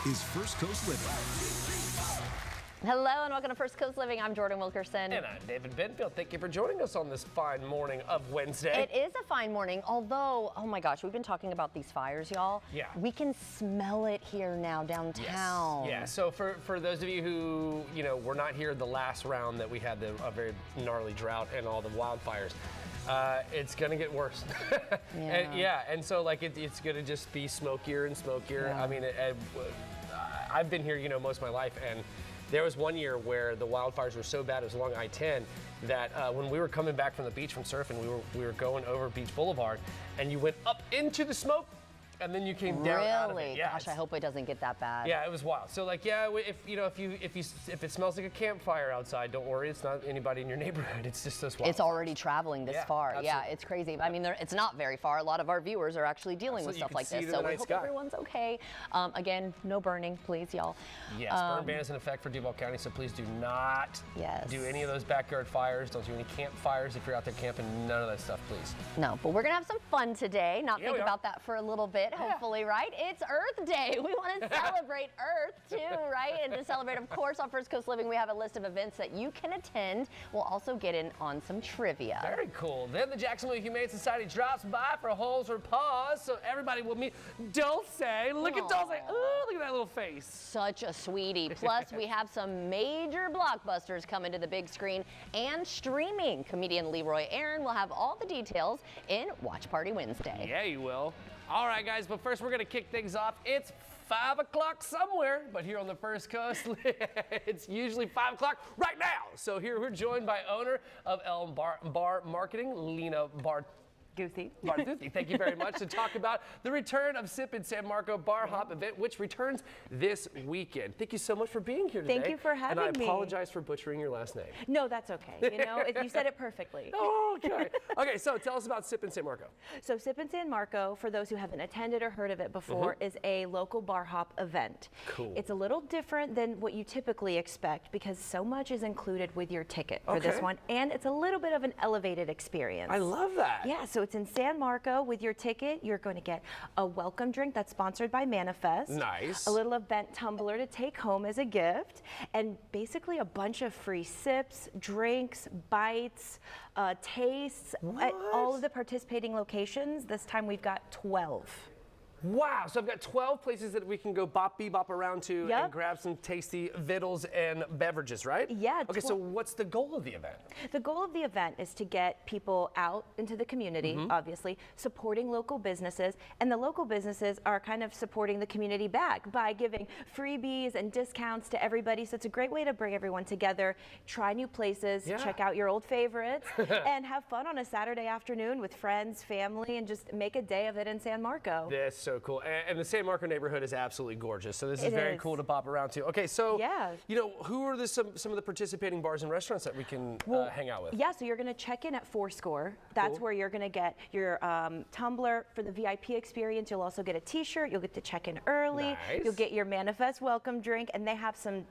is First Coast Living. Hello and welcome to First Coast Living. I'm Jordan Wilkerson. And I'm David Benfield. Thank you for joining us on this fine morning of Wednesday. It is a fine morning, although, oh my gosh, we've been talking about these fires, y'all. Yeah. We can smell it here now downtown. Yes. Yeah, so for those of you who, were not here the last round that we had a very gnarly drought and all the wildfires, it's going to get worse. And so it's going to just be smokier and smokier. Yeah. I mean, I've been here, most of my life, and there was one year where the wildfires were so bad, it was along I-10, that when we were coming back from the beach from surfing, we were going over Beach Boulevard, and you went up into the smoke, and then you came down out of it. Really? Yeah, Gosh, I hope it doesn't get that bad. Yeah, it was wild. So if it smells like a campfire outside, don't worry, it's not anybody in your neighborhood. It's just this wild. It's already traveling this far. Absolutely. Yeah, it's crazy. I mean, it's not very far. A lot of our viewers are actually dealing with stuff like this, so we hope everyone's okay. Again, no burning, please, y'all. Yes, burn ban is in effect for Duval County, so please do not do any of those backyard fires. Don't do any campfires if you're out there camping. None of that stuff, please. No, but we're gonna have some fun today. Not think about that for a little bit. Hopefully, right? It's Earth Day. We want to celebrate Earth too, right? And to celebrate, of course, on First Coast Living, we have a list of events that you can attend. We'll also get in on some trivia. Very cool. Then the Jacksonville Humane Society drops by for holes or paws, so everybody will meet Dulce. Look at Dulce. Oh, look at that little face. Such a sweetie. Plus, we have some major blockbusters coming to the big screen and streaming. Comedian Leroy Aaron will have all the details in Watch Party Wednesday. Yeah, you will. All right, guys, but first we're going to kick things off. It's 5 o'clock somewhere, but here on the First Coast, it's usually 5 o'clock right now. So here we're joined by owner of Elm Bar Marketing, Lena Bartuthi. Thank you very much to talk about the return of Sip in San Marco Bar Hop event, which returns this weekend. Thank you so much for being here today. Thank you for having me. And I apologize for butchering your last name. No, that's okay. You said it perfectly. Oh, okay. Okay, so tell us about Sip in San Marco. So Sip in San Marco, for those who haven't attended or heard of it before, is a local bar hop event. Cool. It's a little different than what you typically expect because so much is included with your ticket for this one, and it's a little bit of an elevated experience. I love that. Yeah, so it's in San Marco. With your ticket, you're going to get a welcome drink that's sponsored by Manifest. Nice. A little event tumbler to take home as a gift, and basically a bunch of free sips, drinks, bites, tastes at all of the participating locations. This time we've got 12. Wow, so I've got 12 places that we can go bop around to and grab some tasty vittles and beverages, right? Yeah. Okay, so what's the goal of the event? The goal of the event is to get people out into the community, obviously, supporting local businesses, and the local businesses are kind of supporting the community back by giving freebies and discounts to everybody. So it's a great way to bring everyone together, try new places, check out your old favorites, and have fun on a Saturday afternoon with friends, family, and just make a day of it in San Marco. That's so cool. And the San Marco neighborhood is absolutely gorgeous. So this is very cool to bop around to. Okay, so who are some of the participating bars and restaurants that we can hang out with? Yeah, so you're going to check in at Fourscore. That's where you're going to get your tumbler for the VIP experience. You'll also get a t-shirt. You'll get to check in early. Nice. You'll get your Manifest welcome drink, and they have some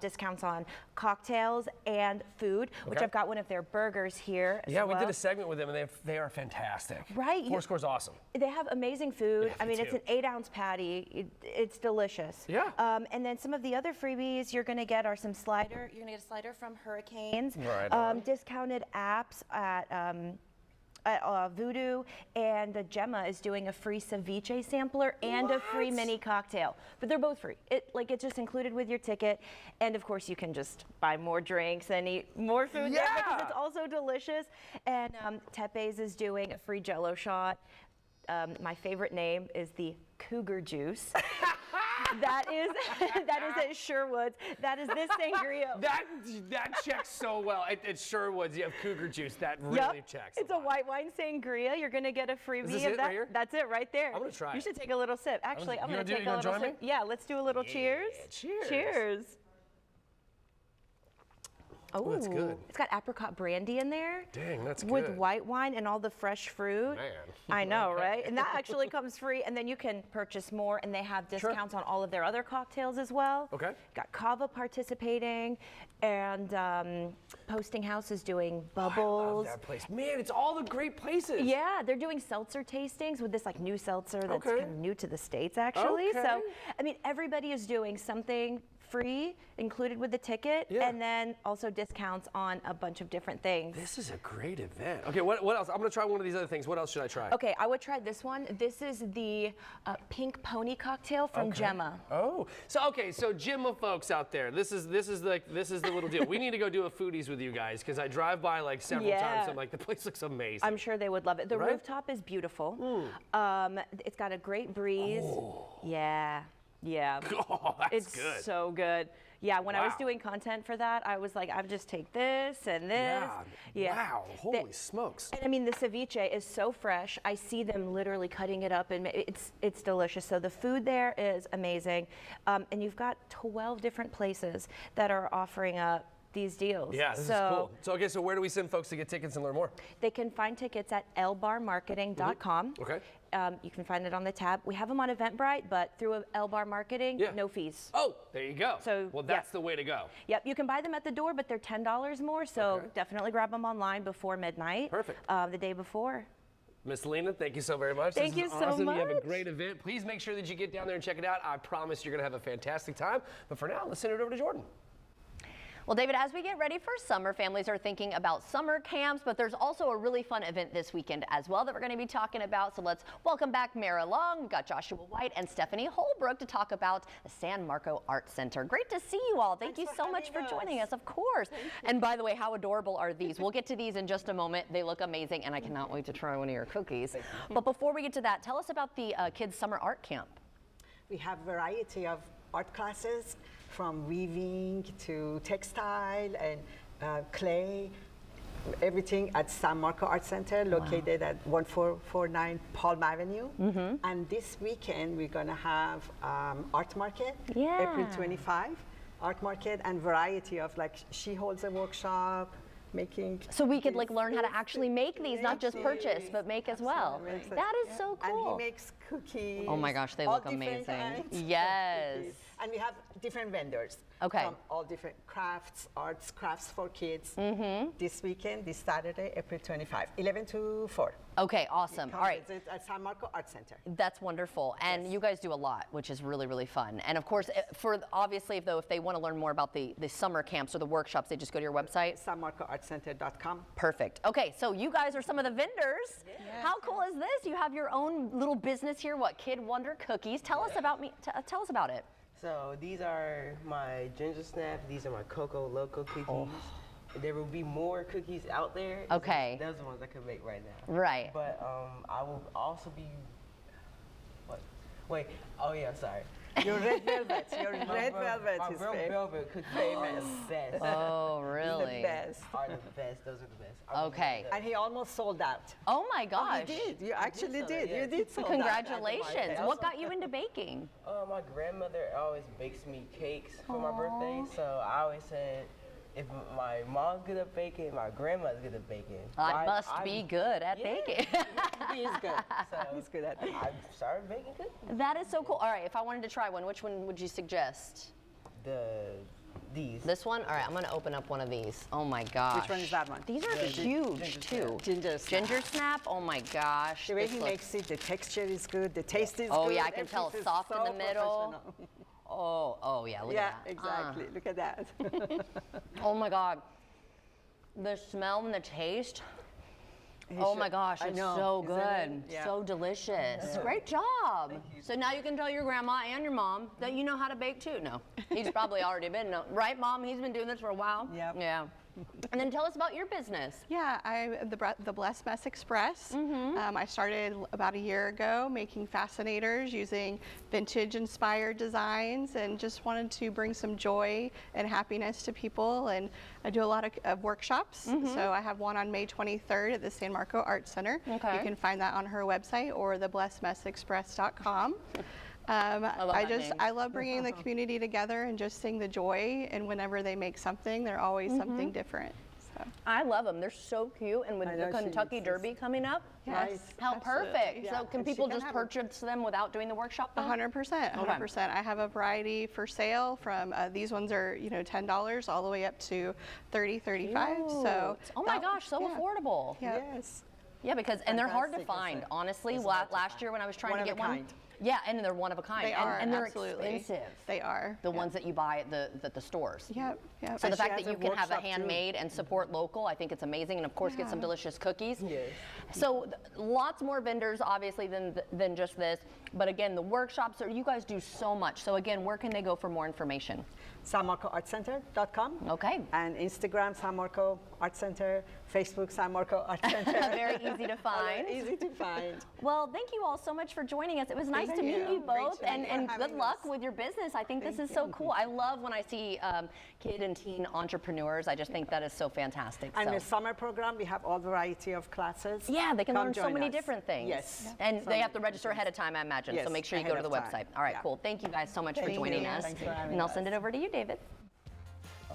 discounts on cocktails and food, which I've got one of their burgers here. Yeah, we did a segment with them, and they are fantastic. Right. Fourscore's awesome. They have amazing food. Yeah, I mean, it's an 8-ounce patty. It's delicious. Yeah. And then some of the other freebies you're going to get are some slider. You're going to get a slider from Hurricanes. Right. Discounted apps at Voodoo, and Gemma is doing a free ceviche sampler and a free mini cocktail, but they're both free. It's just included with your ticket, and of course you can just buy more drinks and eat more food there because it's also delicious. And Tepe's is doing a free Jello shot. My favorite name is the Cougar Juice. That is at Sherwood's. That is this sangria. That checks so well. At Sherwood's, you have Cougar Juice. That really checks. It's a white wine sangria. You're going to get a freebie of that. Right here? That's it right there. I'm going to try it. You should take a little sip. Actually, I'm going to take a little sip. Me? Yeah, let's do a little cheers. Cheers. Cheers. Oh, that's good. It's got apricot brandy in there. Dang, that's with good. white wine and all the fresh fruit. Man. I know, right? And that actually comes free, and then you can purchase more, and they have discounts on all of their other cocktails as well. Okay. Got Cava participating, and Posting House is doing I love bubbles. that place. Man, it's all the great places. Yeah, they're doing seltzer tastings with this like new seltzer that's Okay. kind of new to the States actually. Okay. So, I mean, everybody is doing something free included with the ticket, Yeah. and then also discounts on a bunch of different things. This is a great event. Okay, what else? I'm gonna try one of these other things. What else should I try? Okay, I would try this one. This is the pink pony cocktail from Gemma. Oh, so Gemma folks out there, this is the little deal. We need to go do a foodies with you guys because I drive by like several Yeah. times. I'm like, the place looks amazing. I'm sure they would love it. The Right? rooftop is beautiful. It's got a great breeze. Yeah. Oh, that's It's good. so good. Yeah, when I was Wow. doing content for that, I was like, I would just take this and this. Wow. The- Holy smokes. And I mean, the ceviche is so fresh. I see them literally cutting it up, and it's delicious. So the food there is amazing, and you've got 12 different places that are offering up these deals. Yeah, this is cool. So where do we send folks to get tickets and learn more? They can find tickets at lbarmarketing.com. Okay. You can find it on the tab. We have them on Eventbrite, but through L Bar Marketing, Yeah. no fees. Oh, there you go. So, well, yeah. that's the way to go. Yep, you can buy them at the door, but they're $10 more, so Okay. definitely grab them online before midnight. Perfect. The day before. Miss Lena, thank you so very much. Thank This you is so awesome. You have a much. great event. Please make sure that you get down there and check it out. I promise you're going to have a fantastic time. But for now, let's send it over to Jordan. Well, David, as we get ready for summer, families are thinking about summer camps, but there's also a really fun event this weekend as well that we're going to be talking about. So let's welcome back Mara Long. We've got Joshua White and Stephanie Holbrook to talk about the San Marco Art Center. Great to see you all. Thank you so much for joining us, of course. And by the way, how adorable are these? We'll get to these in just a moment. They look amazing, and I cannot wait to try one of your cookies. But before we get to that, tell us about the Kids Summer Art Camp. We have a variety of art classes from weaving to textile and clay, everything at San Marco Art Center located at 1449 Palm Avenue. And this weekend we're going to have art market, April 25, art market and variety of like she holds a workshop making. So we could like learn how to actually make these, not just purchase, but make as well. Absolutely. That is so And cool. he makes cookies. Oh my gosh, they all look different amazing. kinds of Yes. cookies. And we have different vendors. Okay. From all different crafts, arts, crafts for kids. This weekend, this Saturday, April 25, 11 to 4. Okay, awesome. Come All right. visit at San Marco Art Center. That's wonderful, and you guys do a lot, which is really, really fun. And of course, for obviously, though, if they want to learn more about the summer camps or the workshops, they just go to your website. SanMarcoArtCenter.com. Perfect. Okay, so you guys are some of the vendors. How cool is this? You have your own little business here. What, Kid Wonder Cookies? Tell us about tell us about it. So these are my ginger snaps. These are my Coco Loco cookies. There will be more cookies out there. Okay. Those are the ones I can make right now. Right. But I will also be. What? Wait. Oh yeah. Sorry. Your red velvet. Your My red vel- velvet my is real famous. velvet cookies are the best. Oh, really? The best. Are the best. Those are the best. I will Okay. make those. And he almost sold out. Oh my gosh. You did. You actually sell did. it, yeah. You did sold out. Congratulations. What got you into baking? My grandmother always bakes me cakes for my birthday, so I always said, if my mom's good at baking, my grandmother's good at baking. I must be good at baking. He is good. So He's good at it. I started baking cookies. That is so cool. All right, if I wanted to try one, which one would you suggest? These. This one? All right, I'm gonna open up one of these. Oh my gosh. Which one is that one? These are huge too. Ginger snap. Ginger snap? Oh my gosh. The way this he looks- makes it, the texture is good, the taste is Oh, good. yeah, I can tell it's everything is soft in so the middle. professional. Oh yeah, look Yeah, at that. exactly. Look at that. Oh my God. The smell and the taste. Oh my gosh, I it's know, so isn't it? good. Yeah. So delicious. Great job. So now you can tell your grandma and your mom that you know how to bake too. No, he's probably already been, right, Mom? He's been doing this for a while. Yep. Yeah. And then tell us about your business. Yeah, I'm the Blessed Mess Express. I started about a year ago making fascinators using vintage-inspired designs, and just wanted to bring some joy and happiness to people. And I do a lot of workshops. So I have one on May 23rd at the San Marco Art Center. Okay. You can find that on her website or theblessedmessexpress.com. I love bringing the community together and just seeing the joy. And whenever they make something, they're always something different. So. I love them. They're so cute. And with the Kentucky Derby coming up, Yes, how absolutely. perfect. Yeah, So can and she people can just have 'em. purchase them without doing the workshop though? 100%, 100%. I have a variety for sale from these ones are $10 all the way up to $30, $35. So Oh my gosh, so affordable. Yeah. Yes. Yeah, because and they're hard to Fantastic, find. isn't it? Honestly, It's hard to last find. year when I was trying One to of get a one, kind. yeah, and they're one of a kind. They and, are and they're absolutely expensive. They are The ones that you buy at the stores. Yep. Yep. So the And she fact has that you a can have a workshop too. handmade and support local, I think it's amazing, and of course get some delicious cookies. Yes. So lots more vendors, obviously, than just this. But again, the workshops you guys do so much. So again, where can they go for more information? SanMarcoArtCenter.com. Okay. And Instagram, San Marco Art Center. Facebook, San Marco Art Center. Very easy to find. Easy to find. Well, thank you all so much for joining us. It was nice to Thank meet you. you both, Great and, to and have good having luck us. with your business. I think this is so cool. I love when I see kid and teen entrepreneurs. I just think that is so fantastic. And so. the summer program, we have all variety of classes. Yeah, they can Come learn so join many us. different things. Yes. And So they have to many register things. ahead of time, I imagine. So Yes, make sure you go to ahead the of website. time. All right, Yeah. cool. Thank you guys so much for Thank joining you. us. Thanks for having And I'll us. send it over to you, David.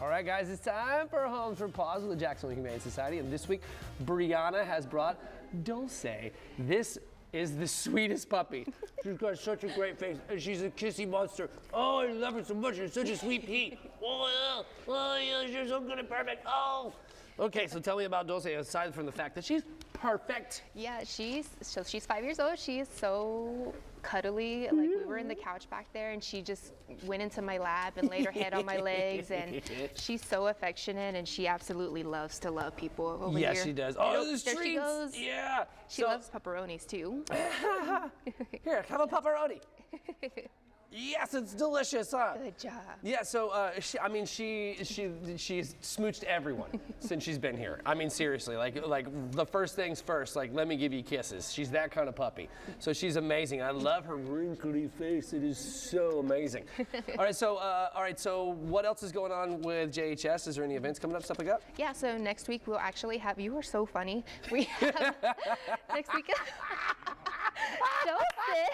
All right, guys, it's time for Homes for Paws with the Jacksonville Humane Society. And this week, Brianna has brought Dulce. This is the sweetest puppy. She's got such a great face, and she's a kissy monster. Oh, I love her so much. She's such a sweet pea. Oh, yeah, you're so good and perfect. Oh. Okay, so tell me about Dulce, aside from the fact that she's perfect. Yeah, she's 5 years old. She is so cuddly. Like we were in the couch back there and she just went into my lap and laid her head on my legs, and she's so affectionate and she absolutely loves to love people over here. Yes, she does. Oh, the there she streets. goes. Yeah. She loves pepperonis too. Here, have a pepperoni. Yes, it's delicious, huh? Good job. Yeah, so she's smooched everyone since she's been here. I mean, seriously, like the first things first, like let me give you kisses. She's that kind of puppy. So she's amazing. I love her wrinkly face. It is so amazing. All right, so what else is going on with JHS? Is there any events coming up, stuff like that? Yeah, so next week we'll actually have, you are so funny. We have next week. Don't sit.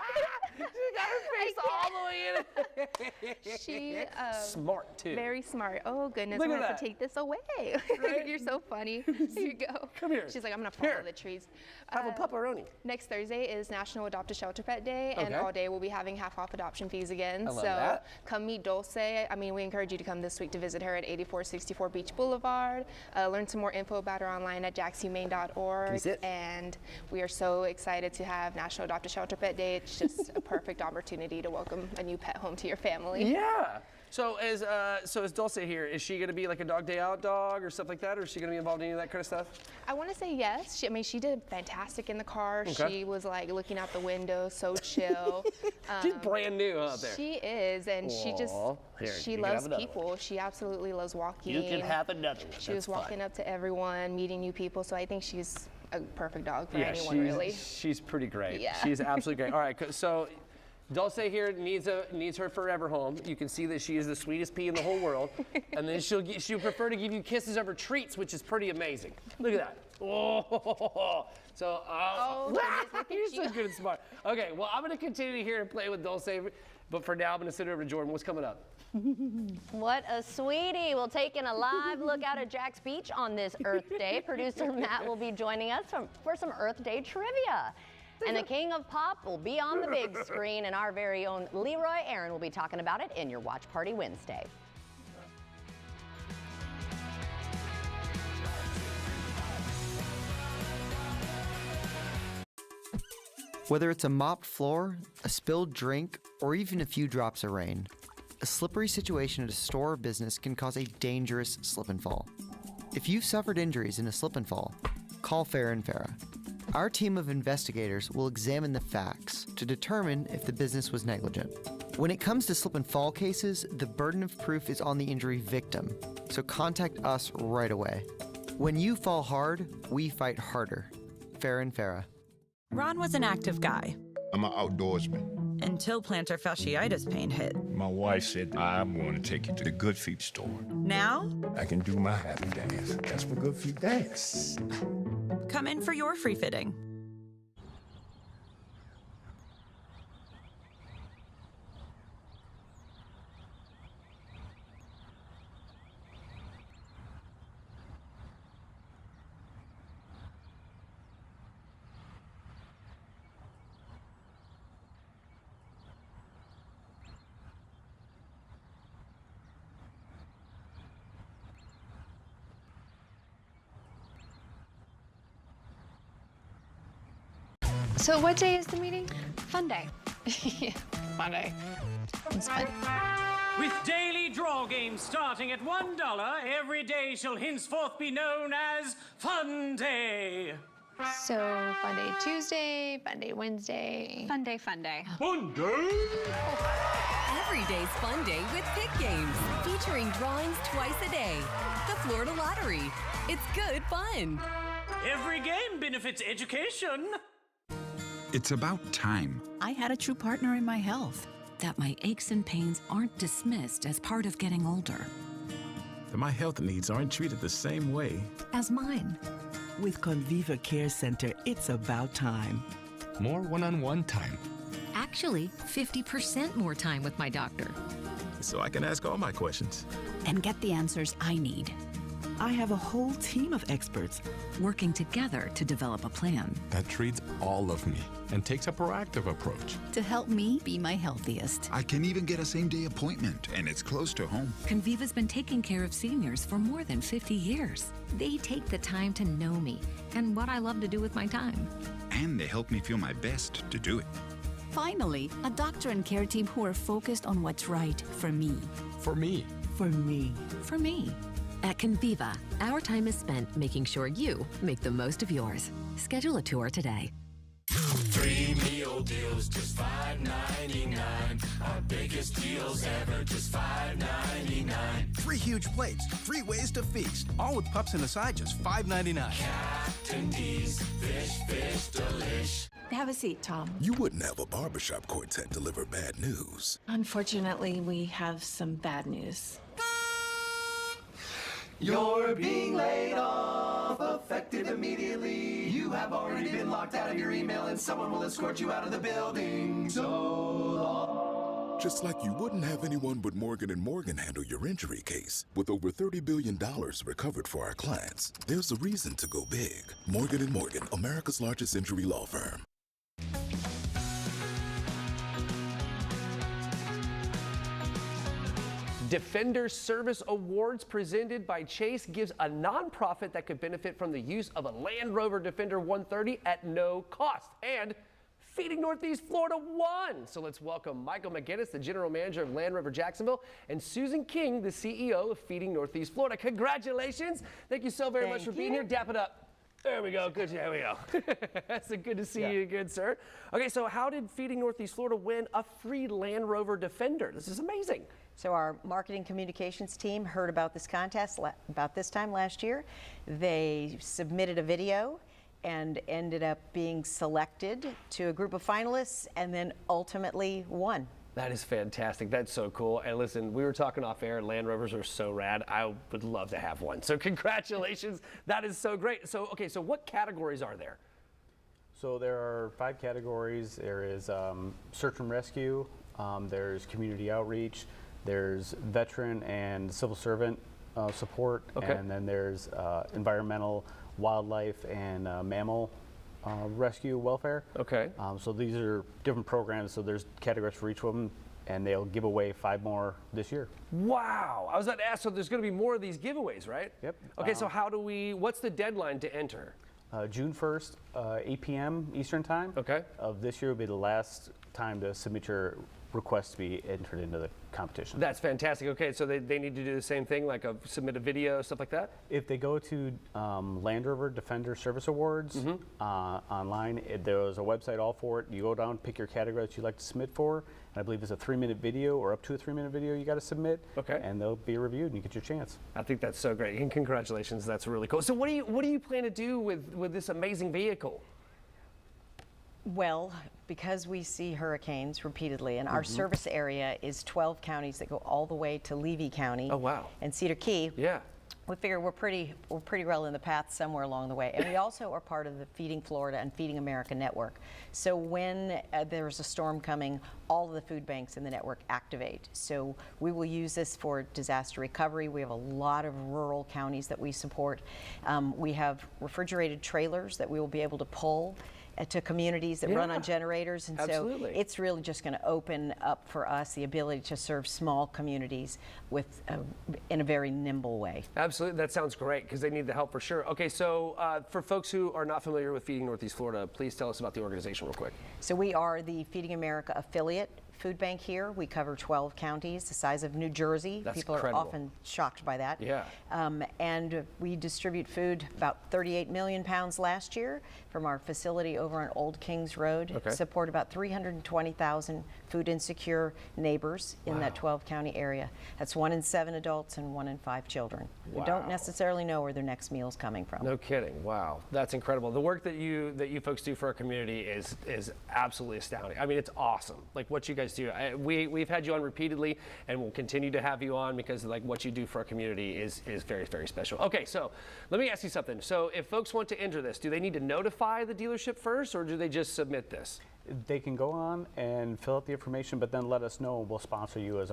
She got her face all the way in. She Smart too. very smart. Oh goodness, Look I'm at gonna have that. to take this away. Right? You're so funny. Here you go. Come here. She's like, I'm gonna follow Here. the trees. Have a pepperoni. Next Thursday is National Adopt a Shelter Pet Day, and Okay. all day we'll be having half-off adoption fees again. I love so that. come meet Dulce. I mean, we encourage you to come this week to visit her at 8464 Beach Boulevard. Learn some more info about her online at jaxhumane.org. That's it. And we are so excited to have National Adopt a Shelter Pet Day. It's just a perfect opportunity to welcome a new pet home to your family. Yeah. So is Dulce here? Is she gonna be like a dog day out dog or stuff like that, or is she gonna be involved in any of that kind of stuff? I want to say yes. She did fantastic in the car. Okay. She was like looking out the window, so chill. She's brand new out there. She is, and she just Aw. Here, she you can have loves another people. She absolutely loves walking. You can have another one. She was That's walking fine. up to everyone, meeting new people. So I think she's a perfect dog for Yeah, anyone, really. she's pretty great. Yeah. She's absolutely great. All right, so Dulce here needs her forever home. You can see that she is the sweetest pea in the whole world, and then she'll prefer to give you kisses over treats, which is pretty amazing. Look at that. Oh, so goodness, look at you're so you. good and smart. Okay, well I'm gonna continue here and play with Dulce, but for now I'm gonna send it over to Jordan. What's coming up? What a sweetie. We'll take in a live look out at Jack's Beach on this Earth Day. Producer Matt will be joining us for some Earth Day trivia. And the King of Pop will be on the big screen, and our very own Leroy Aaron will be talking about it in your Watch Party Wednesday. Whether it's a mopped floor, a spilled drink, or even a few drops of rain, a slippery situation at a store or business can cause a dangerous slip and fall. If you've suffered injuries in a slip and fall, call Fair and Farah. Our team of investigators will examine the facts to determine if the business was negligent. When it comes to slip and fall cases, the burden of proof is on the injury victim, so contact us right away. When you fall hard, we fight harder. Fair and Farah. Ron was an active guy I'm an outdoorsman. until plantar fasciitis pain hit. My wife said, I'm going to take you to the Good Feet store. Now, I can do my happy dance. That's what Good Feet dance. come in for your free fitting. So what day is the meeting? Fun day. Yeah, Monday. It's fun. With daily draw games starting at $1, every day shall henceforth be known as Fun Day. So fun day Tuesday, fun day Wednesday. Fun day, fun day. Fun Day? Every day's fun day with Pick Games, featuring drawings twice a day. The Florida Lottery. It's good fun. Every game benefits education. It's about time. I had a true partner in my health, that my aches and pains aren't dismissed as part of getting older. That my health needs aren't treated the same way As mine. With Conviva Care Center, it's about time. More one-on-one time. Actually, 50% more time with my doctor. so I can ask all my questions. And get the answers I need. I have a whole team of experts working together to develop a plan That treats all of me and takes a proactive approach. to help me be my healthiest. I can even get a same-day appointment, and it's close to home. Conviva's been taking care of seniors for more than 50 years. They take the time to know me and what I love to do with my time. And they help me feel my best to do it. Finally, a doctor and care team who are focused on what's right for me. For me. for me. For me. At Conviva, our time is spent making sure you make the most of yours. Schedule a tour today. 3 meal deals, just $5.99. Our biggest deals ever, just $5.99. 3 huge plates, 3 ways to feast. All with pups and a side, just $5.99. Captain D's, fish, delish. Have a seat, Tom. You wouldn't have a barbershop quartet deliver bad news. Unfortunately, we have some bad news. You're being laid off, effective immediately. You have already been locked out of your email and someone will escort you out of the building. So long. Just like you wouldn't have anyone but Morgan & Morgan handle your injury case. With over $30 billion recovered for our clients, there's a reason to go big. Morgan & Morgan, America's largest injury law firm. Defender Service Awards presented by Chase gives a nonprofit that could benefit from the use of a Land Rover Defender 130 at no cost. And Feeding Northeast Florida won. So let's welcome Michael McGinnis, the General Manager of Land Rover Jacksonville, and Susan King, the CEO of Feeding Northeast Florida. Congratulations. Thank you so very much for being here. Dap it up. There we go. Good. There we go. That's good to see you again, sir. Okay, so how did Feeding Northeast Florida win a free Land Rover Defender? This is amazing. So our marketing communications team heard about this contest about this time last year. They submitted a video and ended up being selected to a group of finalists and then ultimately won. That is fantastic. That's so cool. And listen, we were talking off air. Land Rovers are so rad. I would love to have one. So congratulations. That is so great. So, okay, so what categories are there? So there are 5 categories. There is search and rescue. There's community outreach. There's veteran and civil servant support. Okay. And then there's environmental, wildlife, and mammal rescue welfare. Okay. So these are different programs, so there's categories for each of them, and they'll give away 5 more this year. Wow. I was about to ask, so there's going to be more of these giveaways, right? Yep. Okay, so what's the deadline to enter? June 1st, 8 p.m. Eastern Time. Okay. Of this year will be the last time to submit your request to be entered into the competition. That's fantastic. Okay, so they need to do the same thing, like submit a video, stuff like that? If they go to Land Rover Defender Service Awards online, there's a website all for it. You go down, pick your category that you'd like to submit for, and I believe it's a 3-minute video or up to a 3-minute video you got to submit. Okay. And they'll be reviewed and you get your chance. I think that's so great. And congratulations, that's really cool. So what do you plan to do with this amazing vehicle? Well, because we see hurricanes repeatedly, and our service area is 12 counties that go all the way to Levy County. Oh, wow. And Cedar Key. Yeah. We figure we're pretty well in the path somewhere along the way. And we also are part of the Feeding Florida and Feeding America network. So when there's a storm coming, all of the food banks in the network activate. So we will use this for disaster recovery. We have a lot of rural counties that we support. We have refrigerated trailers that we will be able to pull to communities that run on generators. And absolutely. so it's really just going to open up for us the ability to serve small communities with in a very nimble way. Absolutely. That sounds great because they need the help for sure. Okay, so for folks who are not familiar with Feeding Northeast Florida, please tell us about the organization real quick. So we are the Feeding America affiliate food bank here. We cover 12 counties, the size of New Jersey. That's People incredible. are often shocked by that. Yeah. And we distribute food, about 38 million pounds last year from our facility over on Old Kings Road. Okay. Support about 320,000 food insecure neighbors in that 12 county area. That's 1 in 7 adults and 1 in 5 children who don't necessarily know where their next meal is coming from. No kidding. Wow, that's incredible. The work that you folks do for our community is absolutely astounding. I mean, it's awesome. Like what you guys do. We've had you on repeatedly, and we'll continue to have you on because like what you do for our community is very, very special. Okay, so let me ask you something. So if folks want to enter this, do they need to notify the dealership first, or do they just submit this? They can go on and fill out the information, but then let us know, and we'll sponsor you as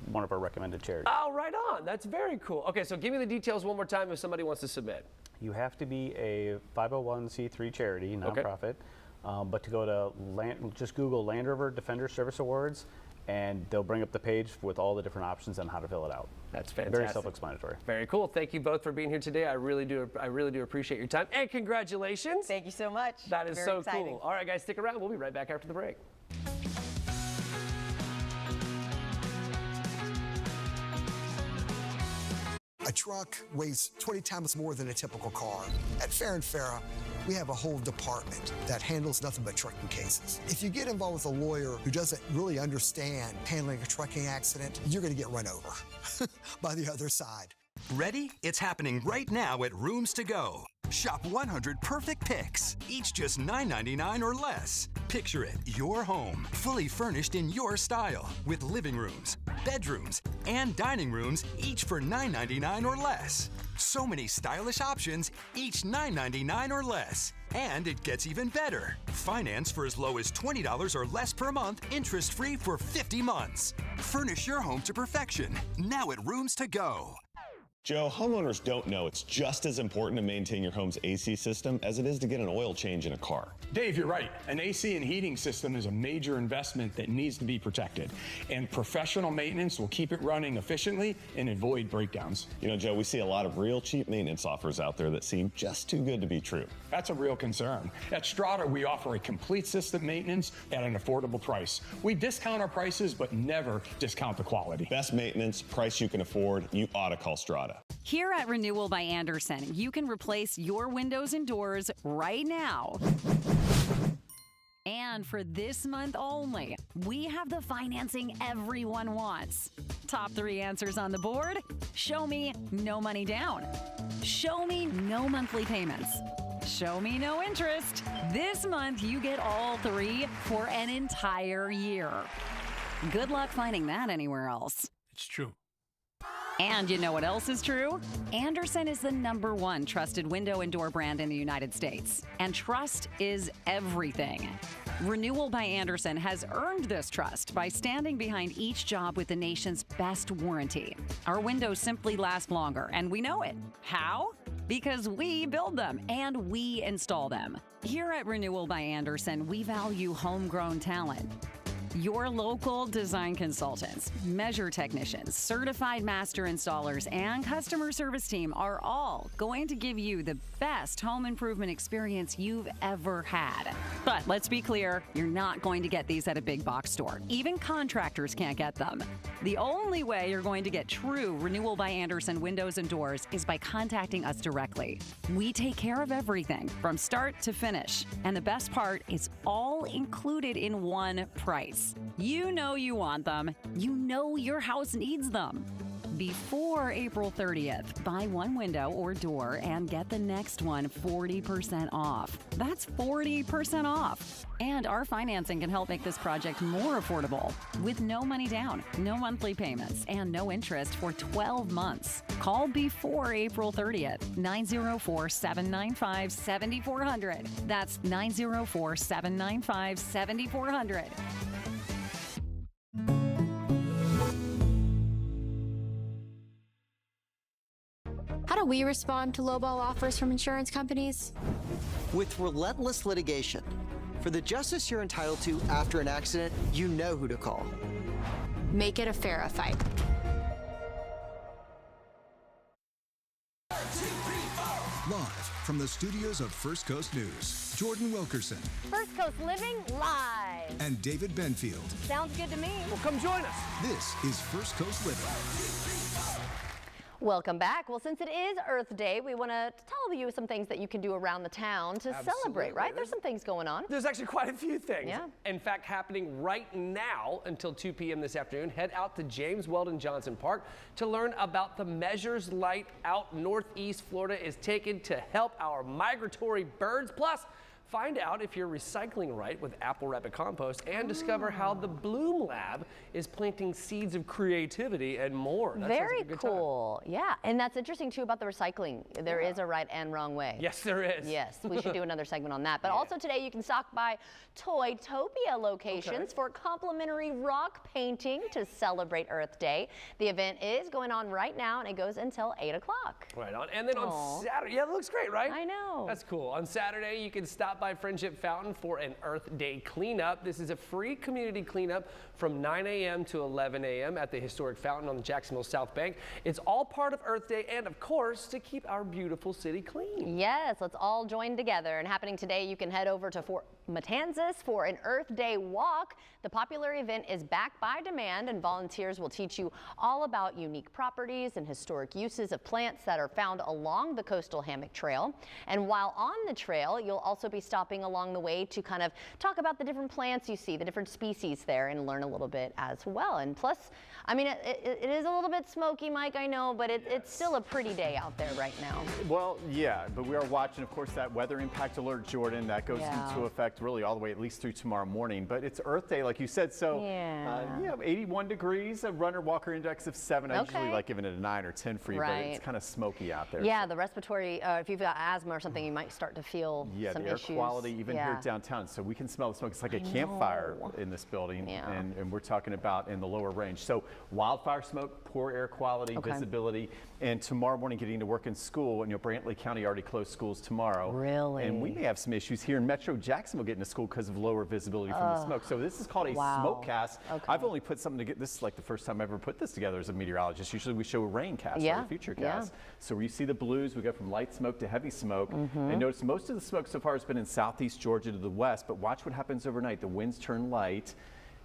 one of our recommended charities. Oh, right on. That's very cool. Okay, so give me the details one more time if somebody wants to submit. You have to be a 501c3 charity, nonprofit, but to go to just Google Land Rover Defender Service Awards, and they'll bring up the page with all the different options on how to fill it out. That's fantastic. Very self-explanatory. Very cool. Thank you both for being here today. I really do appreciate your time, and congratulations. Thank you so much. That is Very so exciting. cool. All right, guys, stick around. We'll be right back after the break. A truck weighs 20 times more than a typical car. At Farah & Farah, we have a whole department that handles nothing but trucking cases. If you get involved with a lawyer who doesn't really understand handling a trucking accident, you're going to get run over by the other side. Ready? It's happening right now at Rooms To Go. Shop 100 perfect picks, each just $9.99 or less. Picture it, your home, fully furnished in your style, with living rooms, bedrooms, and dining rooms, each for $9.99 or less. So many stylish options, each $9.99 or less. And it gets even better. Finance for as low as $20 or less per month, interest-free for 50 months. Furnish your home to perfection, now at Rooms To Go. Joe, homeowners don't know it's just as important to maintain your home's AC system as it is to get an oil change in a car. Dave, you're right. An AC and heating system is a major investment that needs to be protected. And professional maintenance will keep it running efficiently and avoid breakdowns. You know, Joe, we see a lot of real cheap maintenance offers out there that seem just too good to be true. That's a real concern. At Strata, we offer a complete system maintenance at an affordable price. We discount our prices, but never discount the quality. Best maintenance, price you can afford, you ought to call Strata. Here at Renewal by Andersen, you can replace your windows and doors right now. And for this month only, we have the financing everyone wants. Top 3 answers on the board: show me no money down, show me no monthly payments, show me no interest. This month, you get all 3 for an entire year. Good luck finding that anywhere else. It's true. And you know what else is true? Andersen is the #1 trusted window and door brand in the United States. And trust is everything. Renewal by Andersen has earned this trust by standing behind each job with the nation's best warranty. Our windows simply last longer, and we know it. How? Because we build them and we install them. Here at Renewal by Andersen, we value homegrown talent. Your local design consultants, measure technicians, certified master installers, and customer service team are all going to give you the best home improvement experience you've ever had. But let's be clear, you're not going to get these at a big box store. Even contractors can't get them. The only way you're going to get true Renewal by Andersen windows and doors is by contacting us directly. We take care of everything from start to finish. And the best part is all included in one price. You know you want them. You know your house needs them. Before April 30th, buy one window or door and get the next one 40% off. That's 40% off. And our financing can help make this project more affordable with no money down, no monthly payments, and no interest for 12 months. Call before April 30th, 904-795-7400. That's 904-795-7400. How do we respond to lowball offers from insurance companies? With relentless litigation. For the justice you're entitled to after an accident, you know who to call. Make it a FARA fight. Live from the studios of First Coast News, Jordan Wilkerson First Coast Living live. and David Benfield. Sounds good to me. Well, come join us. This is First Coast Living. Welcome back. Well, since it is Earth Day, we want to tell you some things that you can do around the town to celebrate, right? There's some things going on. There's actually quite a few things. Yeah. In fact, happening right now until 2 p.m. this afternoon, head out to James Weldon Johnson Park to learn about the measures Light Out Northeast Florida is taking to help our migratory birds. Plus, find out if you're recycling right with Apple Rapid Compost and discover how the Bloom Lab is planting seeds of creativity and more. That sounds like Very a good time. cool. Yeah, and that's interesting too about the recycling. There is a right and wrong way. Yes, there is. Yes, we should do another segment on that. But also today you can stop by Toytopia locations for complimentary rock painting to celebrate Earth Day. The event is going on right now and it goes until 8 o'clock. Right on. And then on Saturday, yeah, that looks great, right? I know. That's cool. On Saturday, you can stop by Friendship Fountain for an Earth Day cleanup. This is a free community cleanup from 9 a.m. to 11 a.m. at the historic fountain on the Jacksonville South Bank. It's all part of Earth Day and, of course, to keep our beautiful city clean. Yes, let's all join together. And happening today, you can head over to Fort Matanzas for an Earth Day walk. The popular event is back by demand, and volunteers will teach you all about unique properties and historic uses of plants that are found along the Coastal Hammock Trail. And while on the trail, you'll also be stopping along the way to kind of talk about the different plants you see, the different species there, and learn a little bit as well. And plus, I mean, it is a little bit smoky, Mike, I know, but it's still a pretty day out there right now. Well, yeah, but we are watching, of course, that weather impact alert, Jordan, that goes into effect really all the way at least through tomorrow morning. But it's Earth Day, like you said, so 81 degrees, a runner-walker index of 7. I usually like giving it a 9 or 10 for you, but it's kind of smoky out there. Yeah, the respiratory, if you've got asthma or something, you might start to feel some the air issues. quality, even here downtown, so we can smell the smoke. It's like a campfire in this building, and we're talking about in the lower range. So wildfire smoke, poor air quality, visibility, and tomorrow morning getting to work in school, and Brantley County already closed schools tomorrow. Really? And we may have some issues here in Metro Jacksonville getting to school because of lower visibility from the smoke. So this is called a smokecast. I've only put something together. This is like the first time I ever put this together as a meteorologist. Usually we show a raincast or a future cast. So where you see the blues, we go from light smoke to heavy smoke. And notice most of the smoke so far has been in southeast Georgia to the west, but watch what happens overnight. The winds turn light,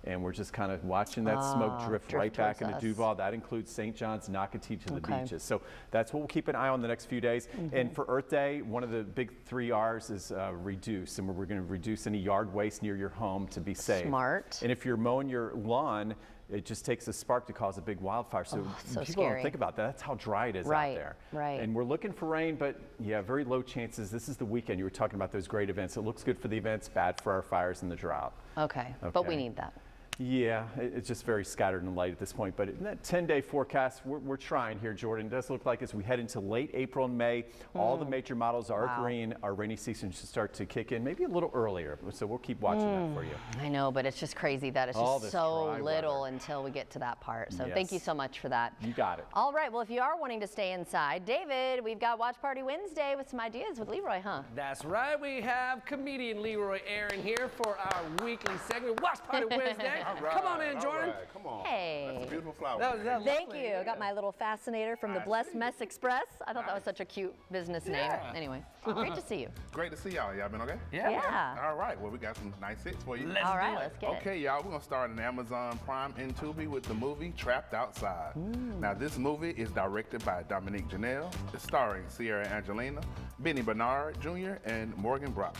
and we're just kind of watching that smoke drift right back into Duval. That includes St. John's, Nocatee to the beaches. So that's what we'll keep an eye on the next few days. And for Earth Day, one of the big 3 R's is reduce. And we're going to reduce any yard waste near your home to be safe. Smart. And if you're mowing your lawn, it just takes a spark to cause a big wildfire. So people don't think about that. That's how dry it is out there. Right. And we're looking for rain, but very low chances. This is the weekend. You were talking about those great events. It looks good for the events, bad for our fires and the drought. Okay. But we need that. Yeah, it's just very scattered and light at this point. But in that 10-day forecast, we're trying here, Jordan. It does look like as we head into late April and May, all the major models are green. Our rainy season should start to kick in maybe a little earlier. So we'll keep watching that for you. I know, but it's just crazy that it's just so little until we get to that part. So thank you so much for that. You got it. All right, well, if you are wanting to stay inside, David, we've got Watch Party Wednesday with some ideas with Leroy, huh? That's right. We have comedian Leroy Aaron here for our weekly segment, Watch Party Wednesday. Come on in, Jordan. Come on. Hey. That's a beautiful flower. Thank you. I got my little fascinator from the Blessed Mess Express. I thought that was such a cute business name. Anyway, great to see you. Great to see y'all. Y'all been okay? Yeah. All right. Well, we got some nice hits for you. All right, let's get it. Okay, y'all. We're going to start on Amazon Prime and Tubi with the movie Trapped Outside. Now, this movie is directed by Dominique Janelle. It's starring Sierra Angelina, Benny Bernard Jr., and Morgan Brock.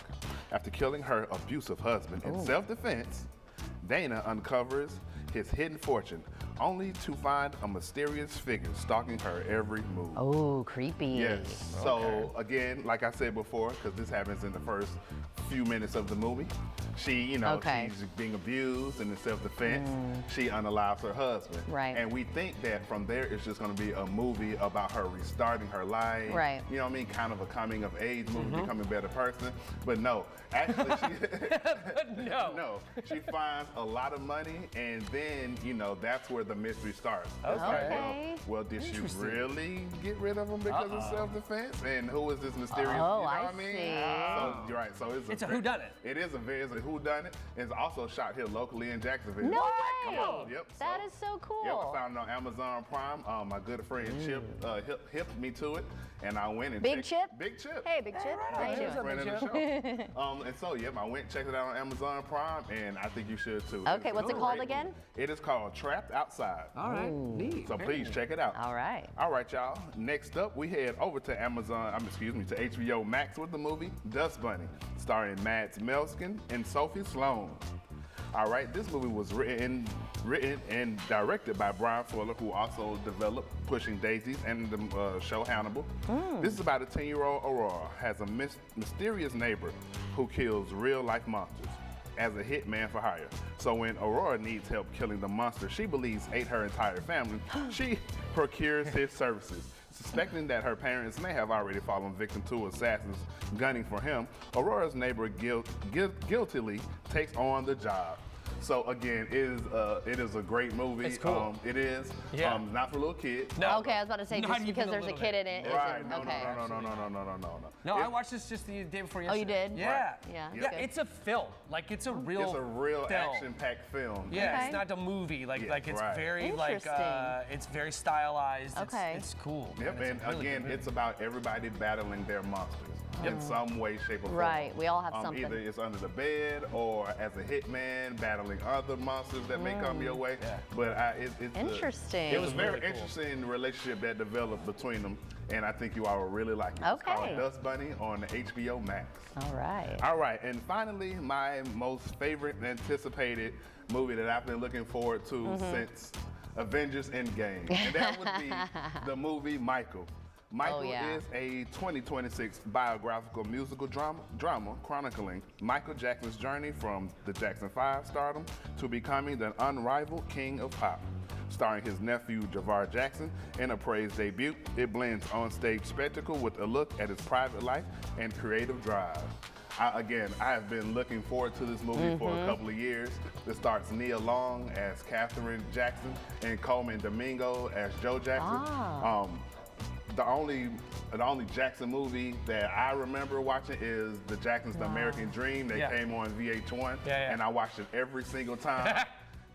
After killing her abusive husband in self-defense, Dana uncovers his hidden fortune, only to find a mysterious figure stalking her every move. Oh, creepy. Yes. So again, like I said before, because this happens in the first few minutes of the movie, she, she's being abused and in self-defense, she unalives her husband. Right. And we think that from there it's just going to be a movie about her restarting her life. Right. You know what I mean? Kind of a coming of age movie, becoming a better person. But no, actually she no. she finds a lot of money, and then, that's where the mystery starts. Okay. Well, did she Interesting. really get rid of him because of self-defense? And who is this mysterious? Oh, you know I what I mean? see. So you're right. So It's a whodunit. It is it's a whodunit. It's also shot here locally in Jacksonville. No way! Come on. Yep. That is so cool. Yep, I found it on Amazon Prime. My good friend Chip hipped me to it, and I went and Big checked. Chip? Big Chip. Hey, Big Chip. How you He's a doing? friend of the show. And so, yep, I went and checked it out on Amazon Prime, and I think you should too. Okay, It's what's a it called great again? movie. It is called Trapped Outside. All right, neat. So Very please neat. check it out. All right. All right, y'all. Next up, we head over to to HBO Max with the movie Dust Bunny, starring Mads Mikkelsen and Sophie Sloan. All right, this movie was written and directed by Brian Fuller, who also developed Pushing Daisies and the show Hannibal. This is about a 10-year-old Aurora has a mysterious neighbor who kills real-life monsters as a hitman for hire. So when Aurora needs help killing the monster she believes ate her entire family, she procures his services. Suspecting that her parents may have already fallen victim to assassins gunning for him, Aurora's neighbor guiltily takes on the job. So again, it is a great movie. It's cool. It is. Yeah. Not for little kids. No. Okay, I was about to say, Not just even because a there's a little kid bit. in it. Right. isn't- No, okay. No, I watched this just the day before Oh, you yesterday. did? Yeah. Yeah, Yeah, that's good. it's a film. Like, it's a real It's a real film. action-packed film. Yeah, Okay. it's not a movie. Like it's right. very like Interesting. it's very stylized. Okay. It's cool. Yep, man. and It's a really again, good it's about everybody battling their monsters in some way, shape, or form. Right, we all have something. Either it's under the bed or as a hitman battling other monsters that may come your way. Yeah. But it's Interesting. it was a very really cool. interesting relationship that developed between them, and I think you all will really like it. It's Okay. called Dust Bunny on the HBO Max. All right. All right, and finally, my most favorite anticipated movie that I've been looking forward to since Avengers Endgame, and that would be the movie Michael. Michael yeah. is a 2026 biographical musical drama chronicling Michael Jackson's journey from the Jackson 5 stardom to becoming the unrivaled king of pop. Starring his nephew Javar Jackson in a praised debut, it blends on-stage spectacle with a look at his private life and creative drive. I have been looking forward to this movie for a couple of years. It starts Nia Long as Catherine Jackson and Coleman Domingo as Joe Jackson. The only Jackson movie that I remember watching is The Jacksons, The American Dream. That came on VH1, and I watched it every single time.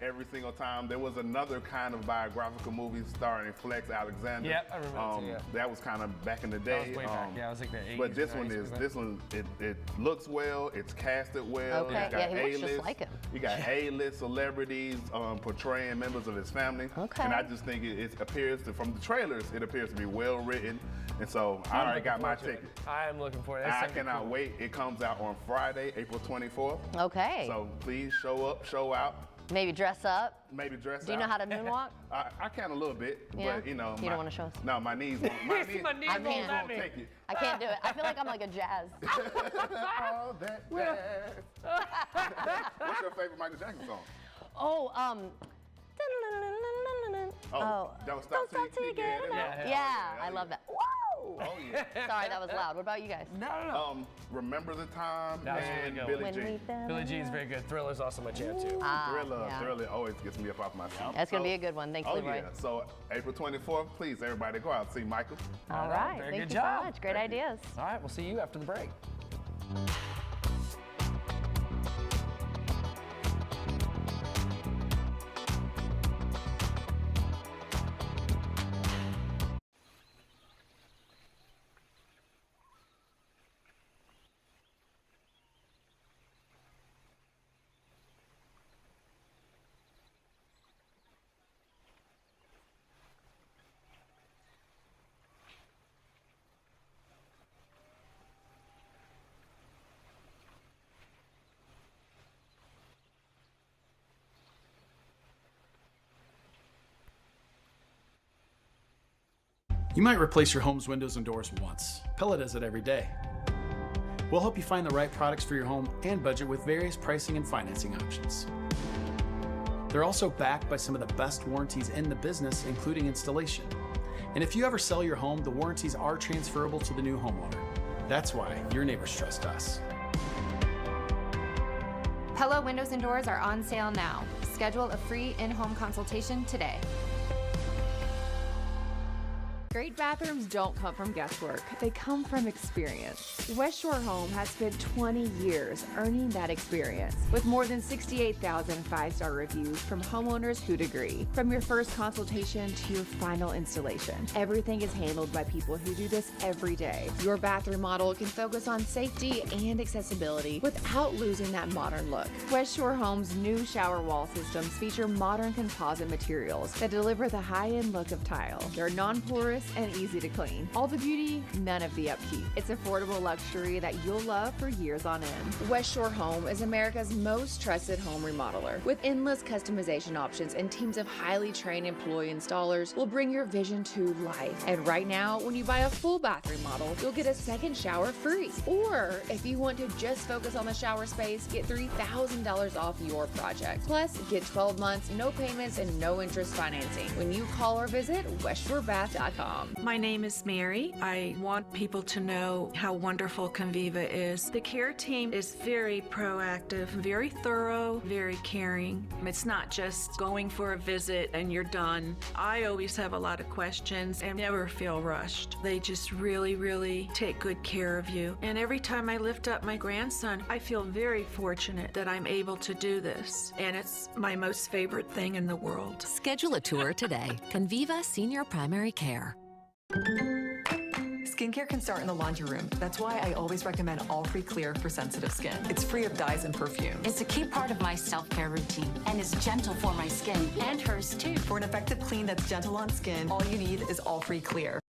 Every single time. There was another kind of biographical movie starring Flex Alexander. Yep, I remember that too, yeah. That was kind of back in the day. That was way back. Yeah, it was like the 80s. But this or one 90s, it looks well. It's casted well. Okay, It's got yeah, he looks just A-list. like him. You got A-list celebrities portraying members of his family. Okay. And I just think it appears from the trailers, it appears to be well written. And so I already got my ticket. I am looking for it. I cannot wait. It comes out on Friday, April 24th. Okay. So please show up, show out. Maybe dress up. Maybe dress out. Do you know how to moonwalk? I can a little bit, Yeah? but you know. You don't wanna show us? No, my knees won't. My knees my won't knees let won't me. take it. I can't do it. I feel like I'm like a jazz. All that jazz. What's your favorite Michael Jackson song? Oh, Don't Stop Till You Get It. Yeah, I love that. Whoa! Oh yeah. Sorry, that was loud. What about you guys? No. Remember the Time That was and really good. Billie When we Jean. fell Billie Jean's in very good. Thriller's also my jam too. Thriller always gets me up off my seat. That's gonna be a good one. Thanks, Oh Leroy. yeah. So April 24th, please everybody go out and see Michael. All right. Very Thank good you job. so much. Great ideas. All right, we'll see you after the break. You might replace your home's windows and doors once. Pella does it every day. We'll help you find the right products for your home and budget with various pricing and financing options. They're also backed by some of the best warranties in the business, including installation. And if you ever sell your home, the warranties are transferable to the new homeowner. That's why your neighbors trust us. Pella windows and doors are on sale now. Schedule a free in-home consultation today. Great bathrooms don't come from guesswork. They come from experience. West Shore Home has spent 20 years earning that experience with more than 68,000 five-star reviews from homeowners who'd agree. From your first consultation to your final installation, everything is handled by people who do this every day. Your bathroom model can focus on safety and accessibility without losing that modern look. West Shore Home's new shower wall systems feature modern composite materials that deliver the high-end look of tile. They're non-porous and easy to clean. All the beauty, none of the upkeep. It's affordable luxury that you'll love for years on end. West Shore Home is America's most trusted home remodeler. With endless customization options and teams of highly trained employee installers will bring your vision to life. And right now, when you buy a full bath remodel, you'll get a second shower free. Or if you want to just focus on the shower space, get $3,000 off your project. Plus, get 12 months, no payments, and no interest financing when you call or visit westshorebath.com. My name is Mary. I want people to know how wonderful Conviva is. The care team is very proactive, very thorough, very caring. It's not just going for a visit and you're done. I always have a lot of questions and never feel rushed. They just really, really take good care of you. And every time I lift up my grandson, I feel very fortunate that I'm able to do this. And it's my most favorite thing in the world. Schedule a tour today. Conviva Senior Primary Care. Skincare can start in the laundry room. That's why I always recommend All Free Clear for sensitive skin. It's free of dyes and perfumes. It's a key part of my self-care routine and is gentle for my skin and hers too. For an effective clean that's gentle on skin, all you need is All Free Clear.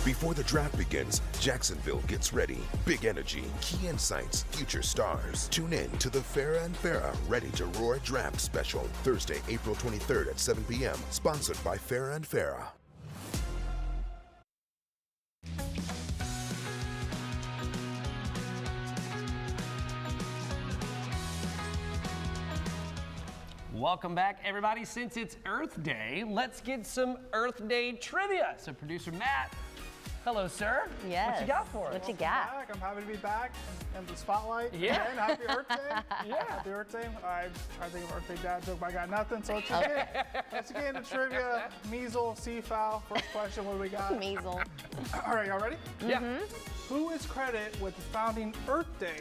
Before the draft begins, Jacksonville gets ready. Big energy, key insights, future stars. Tune in to the Farrah and Farrah Ready to Roar Draft Special, Thursday, April 23rd at 7 p.m. Sponsored by Farrah and Farrah. Welcome back, everybody. Since it's Earth Day, let's get some Earth Day trivia. So producer Matt, hello, sir. Yes. What you got for us? What you got? I'm happy to be back in the spotlight. Yeah. Again, happy Earth Day. Yeah. Happy Earth Day. I'm trying to think of Earth Day dad joke, but I got nothing, so let's get into trivia. Measle, seafowl. First question, what do we got? Measle. All right, y'all ready? Yeah. Who is credited with founding Earth Day?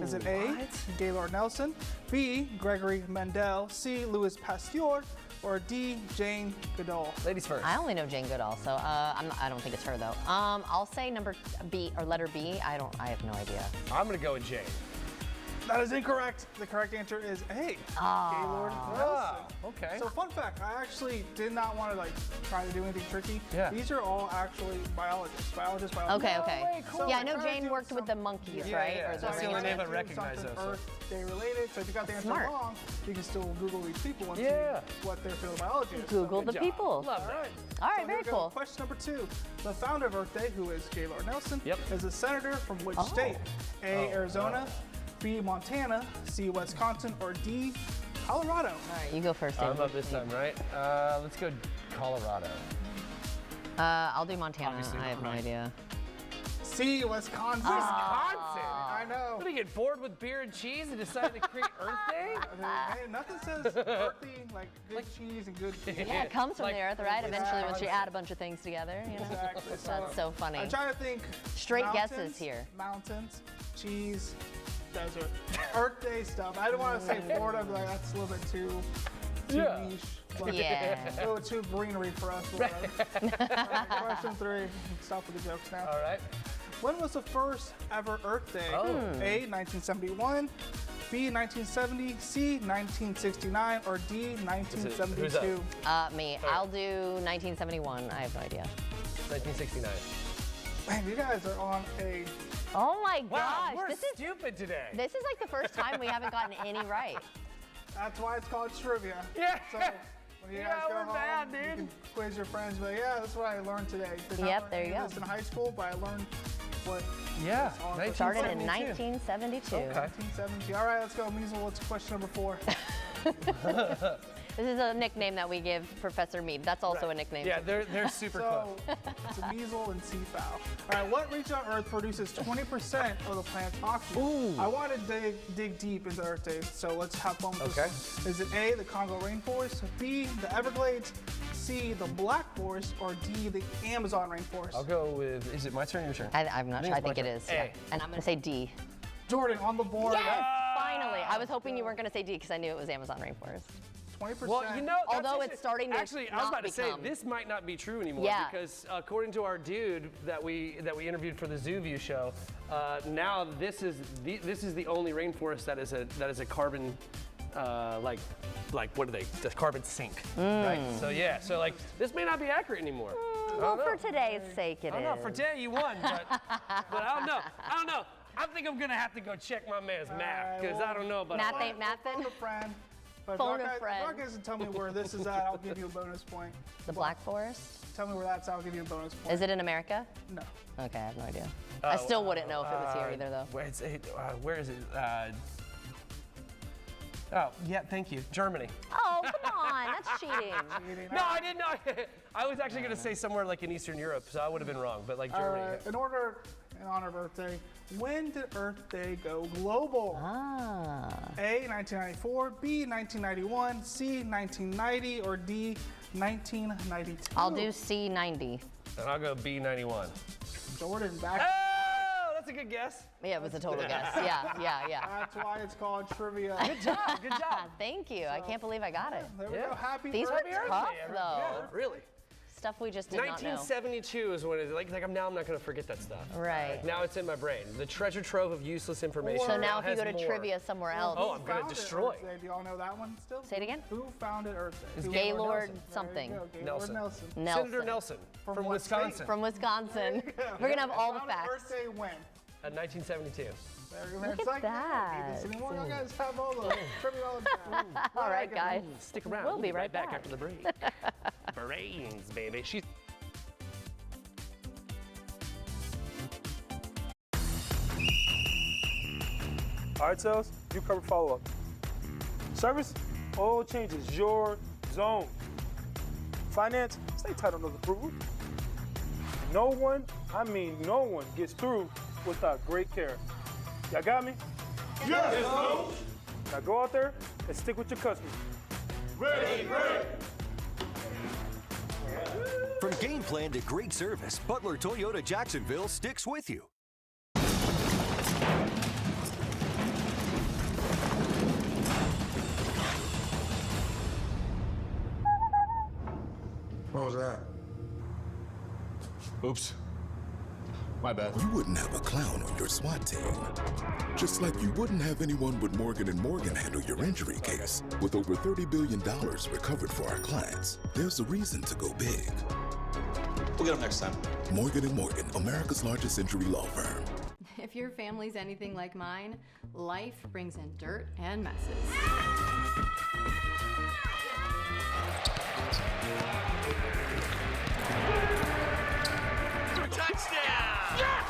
Is it A, Gaylord Nelson, B, Gregory Mendel, C, Louis Pasteur, or D, Jane Goodall? Ladies first. I only know Jane Goodall, so I don't think it's her though. I'll say number B or letter B. I have no idea. I'm gonna go with Jane. That is incorrect. The correct answer is A, Gaylord Nelson. Okay. So fun fact, I actually did not want to try to do anything tricky. Yeah. These are all actually biologists. Okay, okay. Way, cool. Yeah, I know Jane worked with the monkeys, right? Yeah. Or So That's the only name I recognize though. Earth Day related. So if you got the answer Smart. wrong, you can still Google these people and Yeah. see what their field of biology is. Google the people. Love All that. right. All right, So very here we go. cool. Question number 2. The founder of Earth Day, who is Gaylord Nelson, Yep. is a senator from which state? A, Arizona, B, Montana, C, Wisconsin, or D, Colorado? All right, you go first. I'm David. up this time, right? Let's go Colorado. I'll do Montana. Obviously I not have no right. idea. C, Wisconsin. Wisconsin? I know. What, do you get bored with beer and cheese and decide to create Earth Day? Hey, nothing says earthy like good cheese and good food. Yeah, it comes from Like- the earth, right? Eventually, once you Exactly. add a bunch of things together, you know. Exactly. That's so funny. I'm trying to think. Straight guesses mountains, here. Mountains, cheese, desert. Earth Day stuff. I didn't want to say Florida, but that's a little bit too Yeah. niche. But Yeah. A little too greenery for us. All right, question 3. Stop with the jokes now. All right. When was the first ever Earth Day? Oh. A, 1971, B, 1970, C, 1969, or D, 1972? Me. I'll do 1971. I have no idea. 1969. Man, you guys are on a... Oh my Wow, gosh, we're this is stupid today. this is like the first time we haven't gotten any right. That's why it's called trivia. Yeah. So when you Yeah, guys go we're home, bad, you dude. can quiz your friends, but yeah, that's what I learned today. Did not Yep, learn there any you of go. This in high school, but I learned what Yeah, was on Started in 1972. 1972. 1970. All right, let's go. Measle, what's question number 4? This is a nickname that we give Professor Mead. That's also a nickname. Yeah, they're super close. It's a measle and sea fowl. All right, what region on Earth produces 20% of the planet's oxygen? Ooh. I want to dig deep into Earth Day, so let's have fun with this one. Is it A, the Congo rainforest, B, the Everglades, C, the Black Forest, or D, the Amazon rainforest? I'll go with, is it my turn or your turn? I'm not sure. I think it is. A. Yeah. And I'm going to say D. Jordan, on the board. Yes! Finally. I was hoping you weren't going to say D because I knew it was Amazon rainforest. 20%. Well, you know, although it's starting to actually, I was about to say this might not be true anymore because according to our dude that we interviewed for the Zoo View show, now this is the only rainforest that is a carbon like what are they? The carbon sink, right? So yeah, so like this may not be accurate anymore. Well, for today's sake, it is. I don't know. For today, you won, but I don't know. I think I'm gonna have to go check my man's math because I don't know about math ain't mathin'. Phone a friend. But Phone if a friend. If Brock doesn't tell me where this is at, I'll give you a bonus point. The Black Forest? Tell me where that's at, I'll give you a bonus point. Is it in America? No. Okay, I have no idea. I still wouldn't know if it was here either, though. Where is it? Oh, yeah, thank you. Germany. Oh, come on, that's cheating. No, I didn't know. I was actually going to say somewhere like in Eastern Europe, so I would have been wrong, but like Germany. In honor of Earth Day, when did Earth Day go global? A, 1994, B, 1991, C, 1990, or D, 1992? I'll do C, 90. And I'll go B, 91. Jordan, back. Oh, that's a good guess. Yeah, it was a total guess. Yeah. That's why it's called trivia. Good job. Thank you. I can't believe I got it. There we go. Happy These were birthday. tough, though. Yeah, really. Stuff we just did not know. 1972 is when it's like I'm not going to forget that stuff. Right. Like, now it's in my brain. The treasure trove of useless information. So now if you has go to more. trivia somewhere else. Oh, I'm going to destroy. Earth Day? Do y'all know that one still? Say it again. Who founded Earth Day? It's Gaylord something. Gaylord Nelson. Senator Nelson from what Wisconsin. state? From Wisconsin. We're going to have all the facts. Earth Day when? 1972. Look at that. Anymore. You guys have all the trivia all the time. All right, guys. Stick around. We'll be right back after the break. Brains, baby. All right, sales, you cover follow-up. Service, oil changes, your zone. Finance, stay tight on those approvals. No one, I mean no one, gets through without great care. Y'all got me? Yes, Coach. Now go out there and stick with your customers. Ready. From game plan to great service, Butler Toyota Jacksonville sticks with you. What was that? Oops. My bad. You wouldn't have a clown on your SWAT team. Just like you wouldn't have anyone but Morgan & Morgan handle your injury case. With over $30 billion recovered for our clients, there's a reason to go big. We'll get them next time. Morgan & Morgan, America's largest injury law firm. If your family's anything like mine, life brings in dirt and messes. Touchdown! Yes!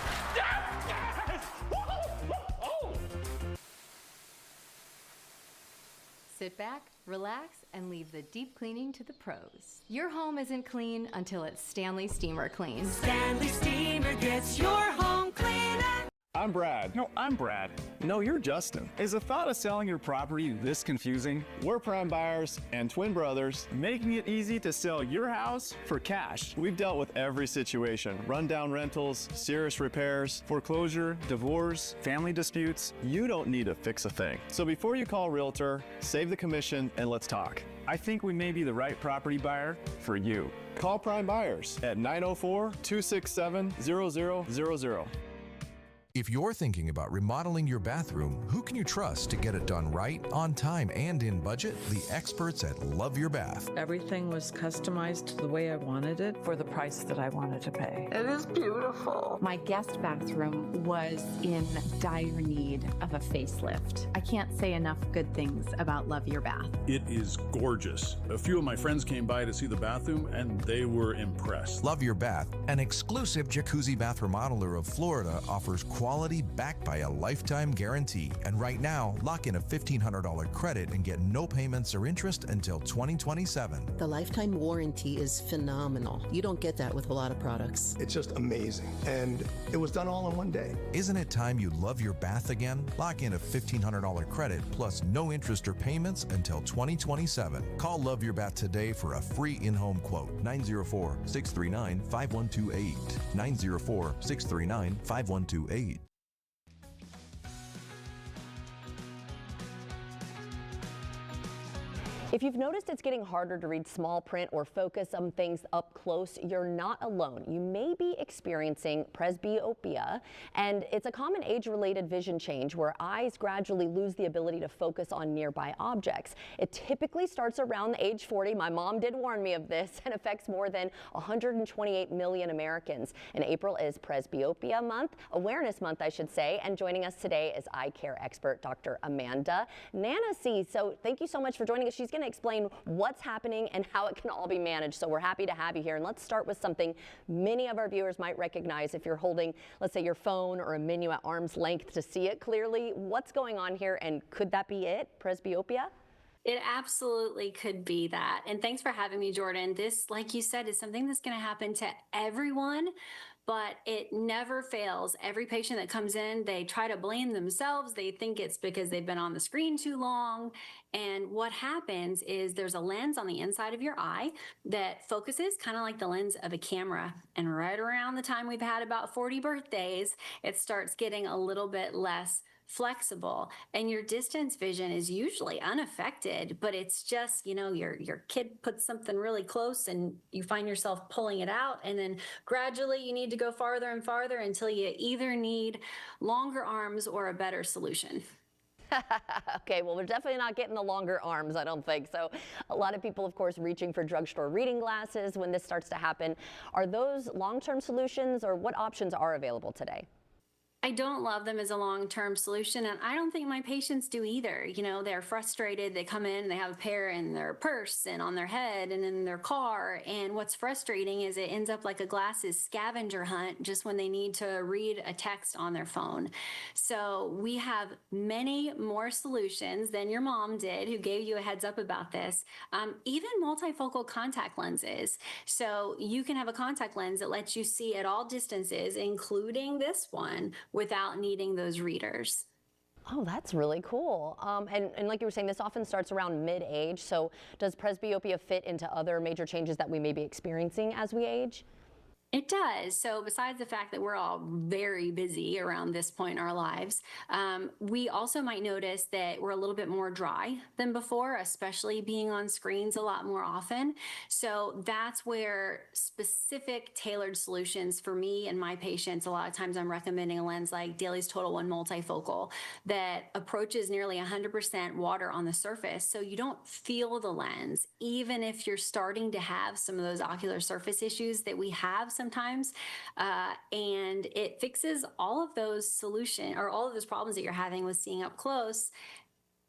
Sit back, relax, and leave the deep cleaning to the pros. Your home isn't clean until it's Stanley Steamer Clean. Stanley Steamer gets your home cleaner. I'm Brad. No, I'm Brad. No, you're Justin. Is the thought of selling your property this confusing? We're prime buyers and twin brothers, making it easy to sell your house for cash. We've dealt with every situation: rundown rentals, serious repairs, foreclosure, divorce, family disputes. You don't need to fix a thing. So before you call a realtor, save the commission and let's talk. I think we may be the right property buyer for you. Call Prime Buyers at 904-267-0000. If you're thinking about remodeling your bathroom, who can you trust to get it done right, on time, and in budget? The experts at Love Your Bath. Everything was customized the way I wanted it for the price that I wanted to pay. It is beautiful. My guest bathroom was in dire need of a facelift. I can't say enough good things about Love Your Bath. It is gorgeous. A few of my friends came by to see the bathroom and they were impressed. Love Your Bath, an exclusive jacuzzi bath remodeler of Florida, offers quality backed by a lifetime guarantee. And right now, lock in a $1,500 credit and get no payments or interest until 2027. The lifetime warranty is phenomenal. You don't get that with a lot of products. It's just amazing. And it was done all in one day. Isn't it time you love your bath again? Lock in a $1,500 credit plus no interest or payments until 2027. Call Love Your Bath today for a free in-home quote. 904-639-5128. 904-639-5128. If you've noticed it's getting harder to read small print or focus on things up close, you're not alone. You may be experiencing presbyopia, and it's a common age-related vision change where eyes gradually lose the ability to focus on nearby objects. It typically starts around the age 40. My mom did warn me of this, and affects more than 128 million Americans. And April is Presbyopia Month, Awareness Month, I should say, and joining us today is eye care expert Dr. Amanda Nanacy. So thank you so much for joining us. She's going to explain what's happening and how it can all be managed. So we're happy to have you here. And let's start with something many of our viewers might recognize if you're holding, let's say, your phone or a menu at arm's length to see it clearly. What's going on here, and could that be it, presbyopia? It absolutely could be that. And thanks for having me, Jordan. This, like you said, is something that's going to happen to everyone, but it never fails. Every patient that comes in, they try to blame themselves. They think it's because they've been on the screen too long. And what happens is there's a lens on the inside of your eye that focuses kind of like the lens of a camera. And right around the time we've had about 40 birthdays, it starts getting a little bit less flexible, and your distance vision is usually unaffected, but it's just, you know, your kid puts something really close and you find yourself pulling it out, and then gradually you need to go farther and farther until you either need longer arms or a better solution. Okay, well, we're definitely not getting the longer arms, I don't think. So a lot of people, of course, reaching for drugstore reading glasses when this starts to happen. Are those long-term solutions, or what options are available today? I don't love them as a long-term solution, and I don't think my patients do either. You know, they're frustrated. They come in, they have a pair in their purse and on their head and in their car, and what's frustrating is it ends up like a glasses scavenger hunt just when they need to read a text on their phone. So we have many more solutions than your mom did, who gave you a heads up about this. Even multifocal contact lenses. So you can have a contact lens that lets you see at all distances, including this one, without needing those readers. Oh, that's really cool. And like you were saying, this often starts around mid-age. So does presbyopia fit into other major changes that we may be experiencing as we age? It does. So besides the fact that we're all very busy around this point in our lives, we also might notice that we're a little bit more dry than before, especially being on screens a lot more often. So that's where specific tailored solutions for me and my patients, a lot of times I'm recommending a lens like Dailies Total One Multifocal that approaches nearly 100% water on the surface. So you don't feel the lens, even if you're starting to have some of those ocular surface issues that we have sometimes, and it fixes all of those all of those problems that you're having with seeing up close,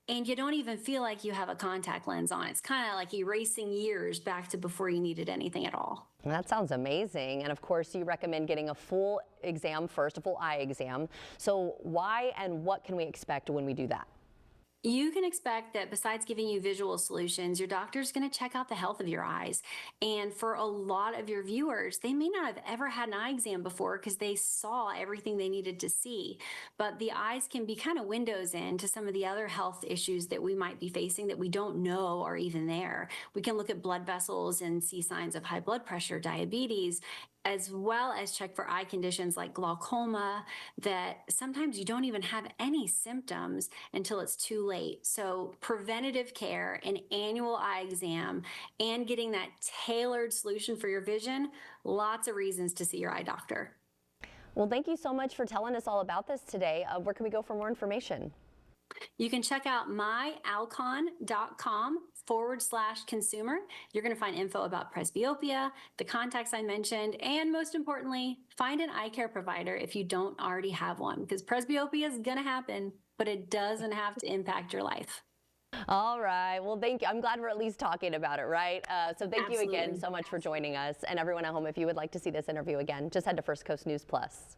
and you don't even feel like you have a contact lens on. It's kind of like erasing years back to before you needed anything at all. That sounds amazing. And of course, you recommend getting a full exam first, a full eye exam. So why and what can we expect when we do that? You can expect that besides giving you visual solutions, your doctor's going to check out the health of your eyes. And for a lot of your viewers, they may not have ever had an eye exam before because they saw everything they needed to see. But the eyes can be kind of windows into some of the other health issues that we might be facing that we don't know are even there. We can look at blood vessels and see signs of high blood pressure, diabetes, as well as check for eye conditions like glaucoma that sometimes you don't even have any symptoms until it's too late. So preventative care, an annual eye exam, and getting that tailored solution for your vision, lots of reasons to see your eye doctor. Well, thank you so much for telling us all about this today. Where can we go for more information? You can check out myalcon.com/consumer. You're going to find info about presbyopia, the contacts I mentioned, and most importantly, find an eye care provider if you don't already have one, because presbyopia is going to happen, but it doesn't have to impact your life. All right. Well, thank you. I'm glad we're at least talking about it, right? So thank you again so much for joining us. And everyone at home, if you would like to see this interview again, just head to First Coast News Plus.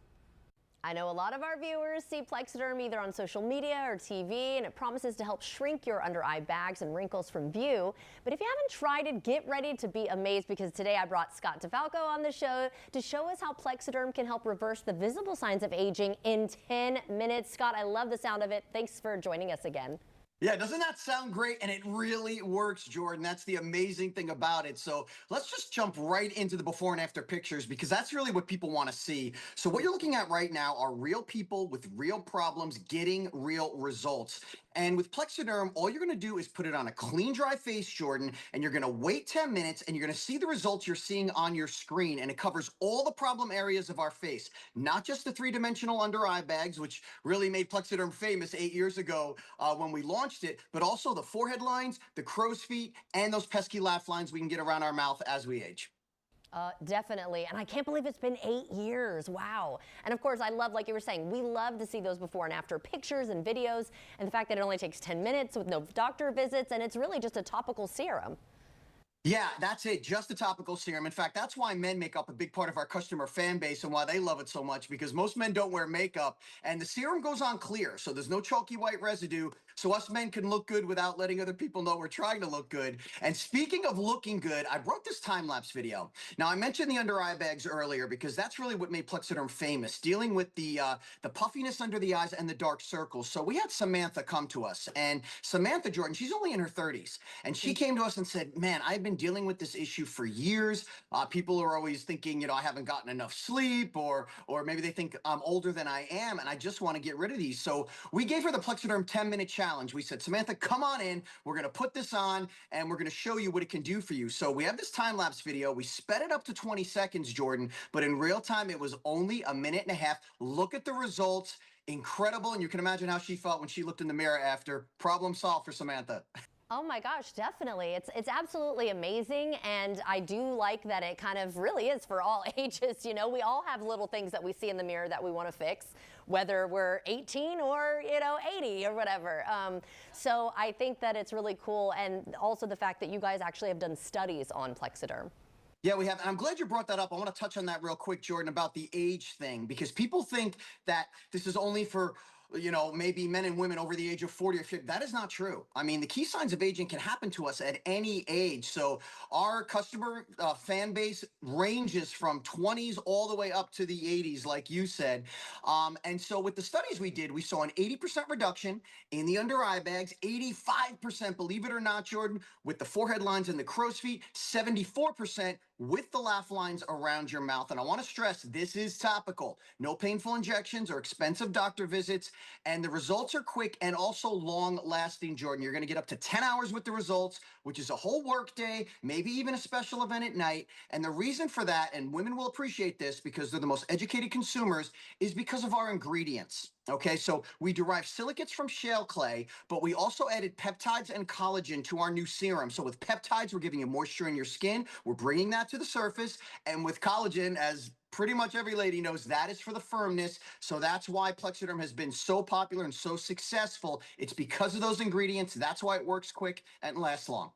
I know a lot of our viewers see Plexiderm either on social media or TV, and it promises to help shrink your under eye bags and wrinkles from view. But if you haven't tried it, get ready to be amazed, because today I brought Scott DeFalco on the show to show us how Plexiderm can help reverse the visible signs of aging in 10 minutes. Scott, I love the sound of it. Thanks for joining us again. Yeah, doesn't that sound great? And it really works, Jordan. That's the amazing thing about it. So let's just jump right into the before and after pictures, because that's really what people want to see. So what you're looking at right now are real people with real problems getting real results. And with Plexiderm, all you're going to do is put it on a clean, dry face, Jordan, and you're going to wait 10 minutes, and you're going to see the results you're seeing on your screen. And it covers all the problem areas of our face, not just the three-dimensional under eye bags, which really made Plexiderm famous 8 years ago when we launched it, but also the forehead lines, the crow's feet, and those pesky laugh lines we can get around our mouth as we age. Definitely. And I can't believe it's been 8 years. Wow. And of course, I love, like you were saying, we love to see those before and after pictures and videos, and the fact that it only takes 10 minutes with no doctor visits, and it's really just a topical serum. Yeah, that's it. Just a topical serum. In fact, that's why men make up a big part of our customer fan base and why they love it so much, because most men don't wear makeup, and the serum goes on clear, so there's no chalky white residue, so us men can look good without letting other people know we're trying to look good. And speaking of looking good, I brought this time-lapse video. Now, I mentioned the under eye bags earlier because that's really what made Plexiderm famous, dealing with the puffiness under the eyes and the dark circles. So we had Samantha come to us, and Samantha, Jordan, she's only in her 30s, and she came to us and said, man, I've been dealing with this issue for years. People are always thinking, you know, I haven't gotten enough sleep, or maybe they think I'm older than I am, and I just want to get rid of these. So we gave her the Plexiderm 10-minute challenge. We said, Samantha, come on in. We're going to put this on, and we're going to show you what it can do for you. So we have this time-lapse video. We sped it up to 20 seconds, Jordan, but in real time, it was only a minute and a half. Look at the results. Incredible. And you can imagine how she felt when she looked in the mirror after. Problem solved for Samantha. Oh my gosh, definitely. It's absolutely amazing, and I do like that it kind of really is for all ages. You know, we all have little things that we see in the mirror that we want to fix, whether we're 18 or, 80 or whatever. So I think that it's really cool, and also the fact that you guys actually have done studies on Plexiderm. Yeah, we have. And I'm glad you brought that up. I want to touch on that real quick, Jordan, about the age thing, because people think that this is only for maybe men and women over the age of 40 or 50. That is not true. I mean, the key signs of aging can happen to us at any age. So our customer fan base ranges from 20s all the way up to the 80s, like you said. And so with the studies we did, we saw an 80% reduction in the under eye bags, 85%, believe it or not, Jordan, with the forehead lines and the crow's feet, 74% with the laugh lines around your mouth. And I want to stress, this is topical. No painful injections or expensive doctor visits. And the results are quick and also long lasting, Jordan. You're going to get up to 10 hours with the results, which is a whole work day, maybe even a special event at night. And the reason for that, and women will appreciate this because they're the most educated consumers, is because of our ingredients. Okay, so we derive silicates from shale clay, but we also added peptides and collagen to our new serum. So with peptides, we're giving you moisture in your skin. We're bringing that to the surface. And with collagen, as pretty much every lady knows, that is for the firmness. So that's why Plexiderm has been so popular and so successful. It's because of those ingredients. That's why it works quick and lasts long.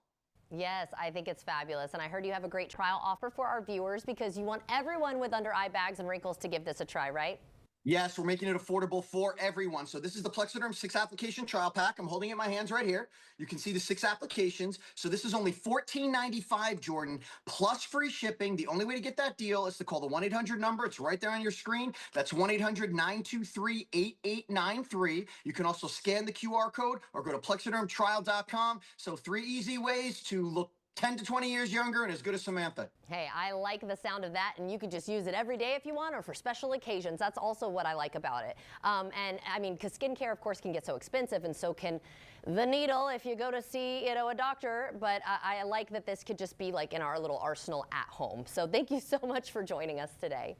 Yes, I think it's fabulous. And I heard you have a great trial offer for our viewers because you want everyone with under eye bags and wrinkles to give this a try, right? Yes, we're making it affordable for everyone. So this is the Plexiderm 6-application trial pack. I'm holding it in my hands right here. You can see the 6 applications. So this is only $14.95, Jordan, plus free shipping. The only way to get that deal is to call the 1-800 number. It's right there on your screen. That's 1-800-923-8893. You can also scan the QR code or go to plexidermtrial.com. So 3 easy ways to look 10 to 20 years younger and as good as Samantha. Hey, I like the sound of that, and you could just use it every day if you want or for special occasions. That's also what I like about it. And I mean, because skincare, of course, can get so expensive, and so can the needle if you go to see, a doctor. But I like that this could just be like in our little arsenal at home. So thank you so much for joining us today.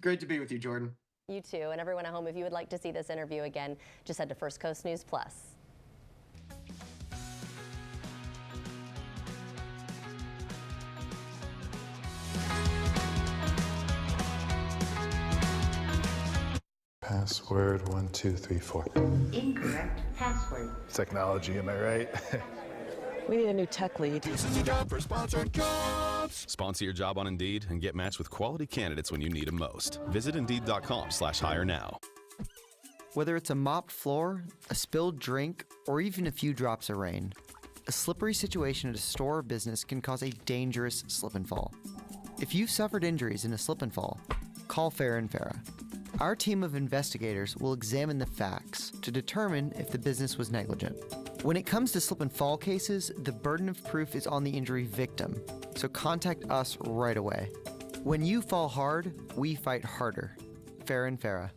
Great to be with you, Jordan. You too. And everyone at home, if you would like to see this interview again, just head to First Coast News Plus. Password 1, 2, 3, 4. Incorrect password. Technology, am I right? We need a new tech lead. This is a job for Sponsored Jobs. jobs. Sponsor your job on Indeed and get matched with quality candidates when you need them most. Visit Indeed.com/hire now. Whether it's a mopped floor, a spilled drink, or even a few drops of rain, a slippery situation at a store or business can cause a dangerous slip and fall. If you've suffered injuries in a slip and fall, call Farah & Farah. Our team of investigators will examine the facts to determine if the business was negligent. When it comes to slip and fall cases, the burden of proof is on the injury victim, so contact us right away. When you fall hard, we fight harder. Farah & Farah.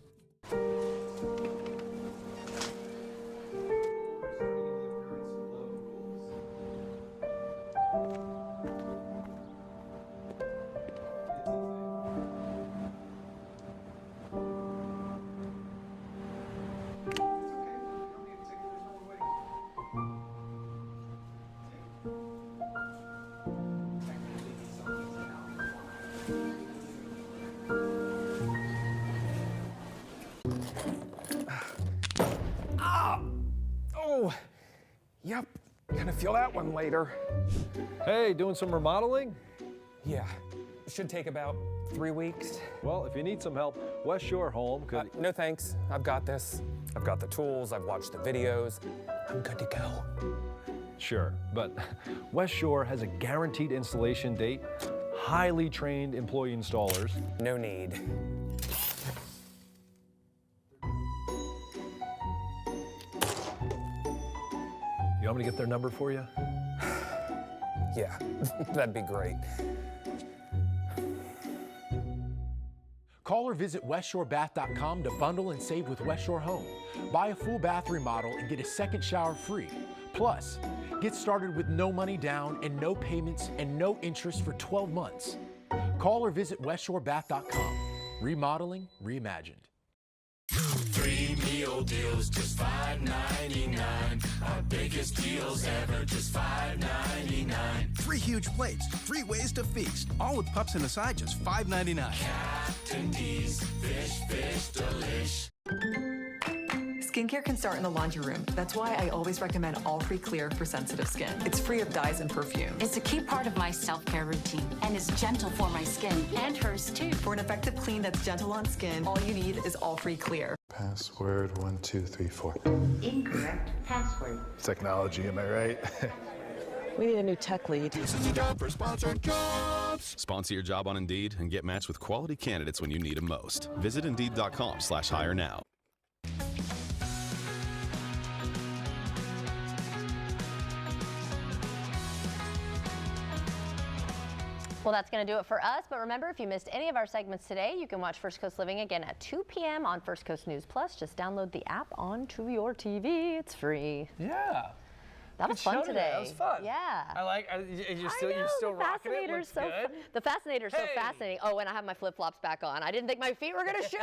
Yep, gonna feel that one later. Hey, doing some remodeling? Yeah, should take about 3 weeks. Well, if you need some help, West Shore Home could... No thanks, I've got this. I've got the tools, I've watched the videos. I'm good to go. Sure, but West Shore has a guaranteed installation date, highly trained employee installers. No need. You want me to get their number for you? Yeah, that'd be great. Call or visit WestShoreBath.com to bundle and save with West Shore Home. Buy a full bath remodel and get a second shower free. Plus, get started with no money down and no payments and no interest for 12 months. Call or visit WestShoreBath.com. Remodeling reimagined. 3 meal deals, just $5.99. Our biggest deals ever, just $5.99. 3 huge plates, 3 ways to feast, all with pups and a side, just $5.99. Captain D's, fish, delish. Skincare can start in the laundry room. That's why I always recommend All Free Clear for sensitive skin. It's free of dyes and perfumes. It's a key part of my self-care routine and is gentle for my skin and hers too. For an effective clean that's gentle on skin, all you need is All Free Clear. Password 1, 2, 3, 4. Incorrect password. Technology, am I right? We need a new tech lead. This is the job for sponsored jobs. Sponsor your job on Indeed and get matched with quality candidates when you need them most. Visit Indeed.com/hire now. Well, that's going to do it for us. But remember, if you missed any of our segments today, you can watch First Coast Living again at 2 p.m. on First Coast News Plus. Just download the app onto your TV. It's free. Yeah. That was fun today. That was fun. Yeah. I like. You're still rocking it. Looks so good. The Fascinator's so fascinating. Oh, and I have my flip flops back on. I didn't think my feet were gonna show.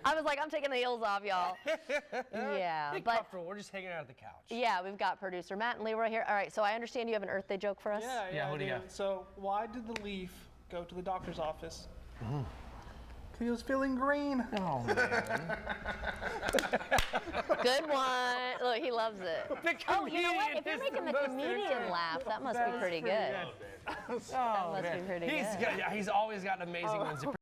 I was like, I'm taking the heels off, y'all. Yeah, Be but comfortable. We're just hanging out at the couch. yeah, we've got producer Matt and Leroy here. All right, so I understand you have an Earth Day joke for us. Yeah, what do you got? So why did the leaf go to the doctor's office? Because he was feeling green. Oh, man. Good one. Look, he loves it. Oh, you know what? If you're making the comedian laugh, that must be pretty good. That must be pretty good. He's always got amazing ones.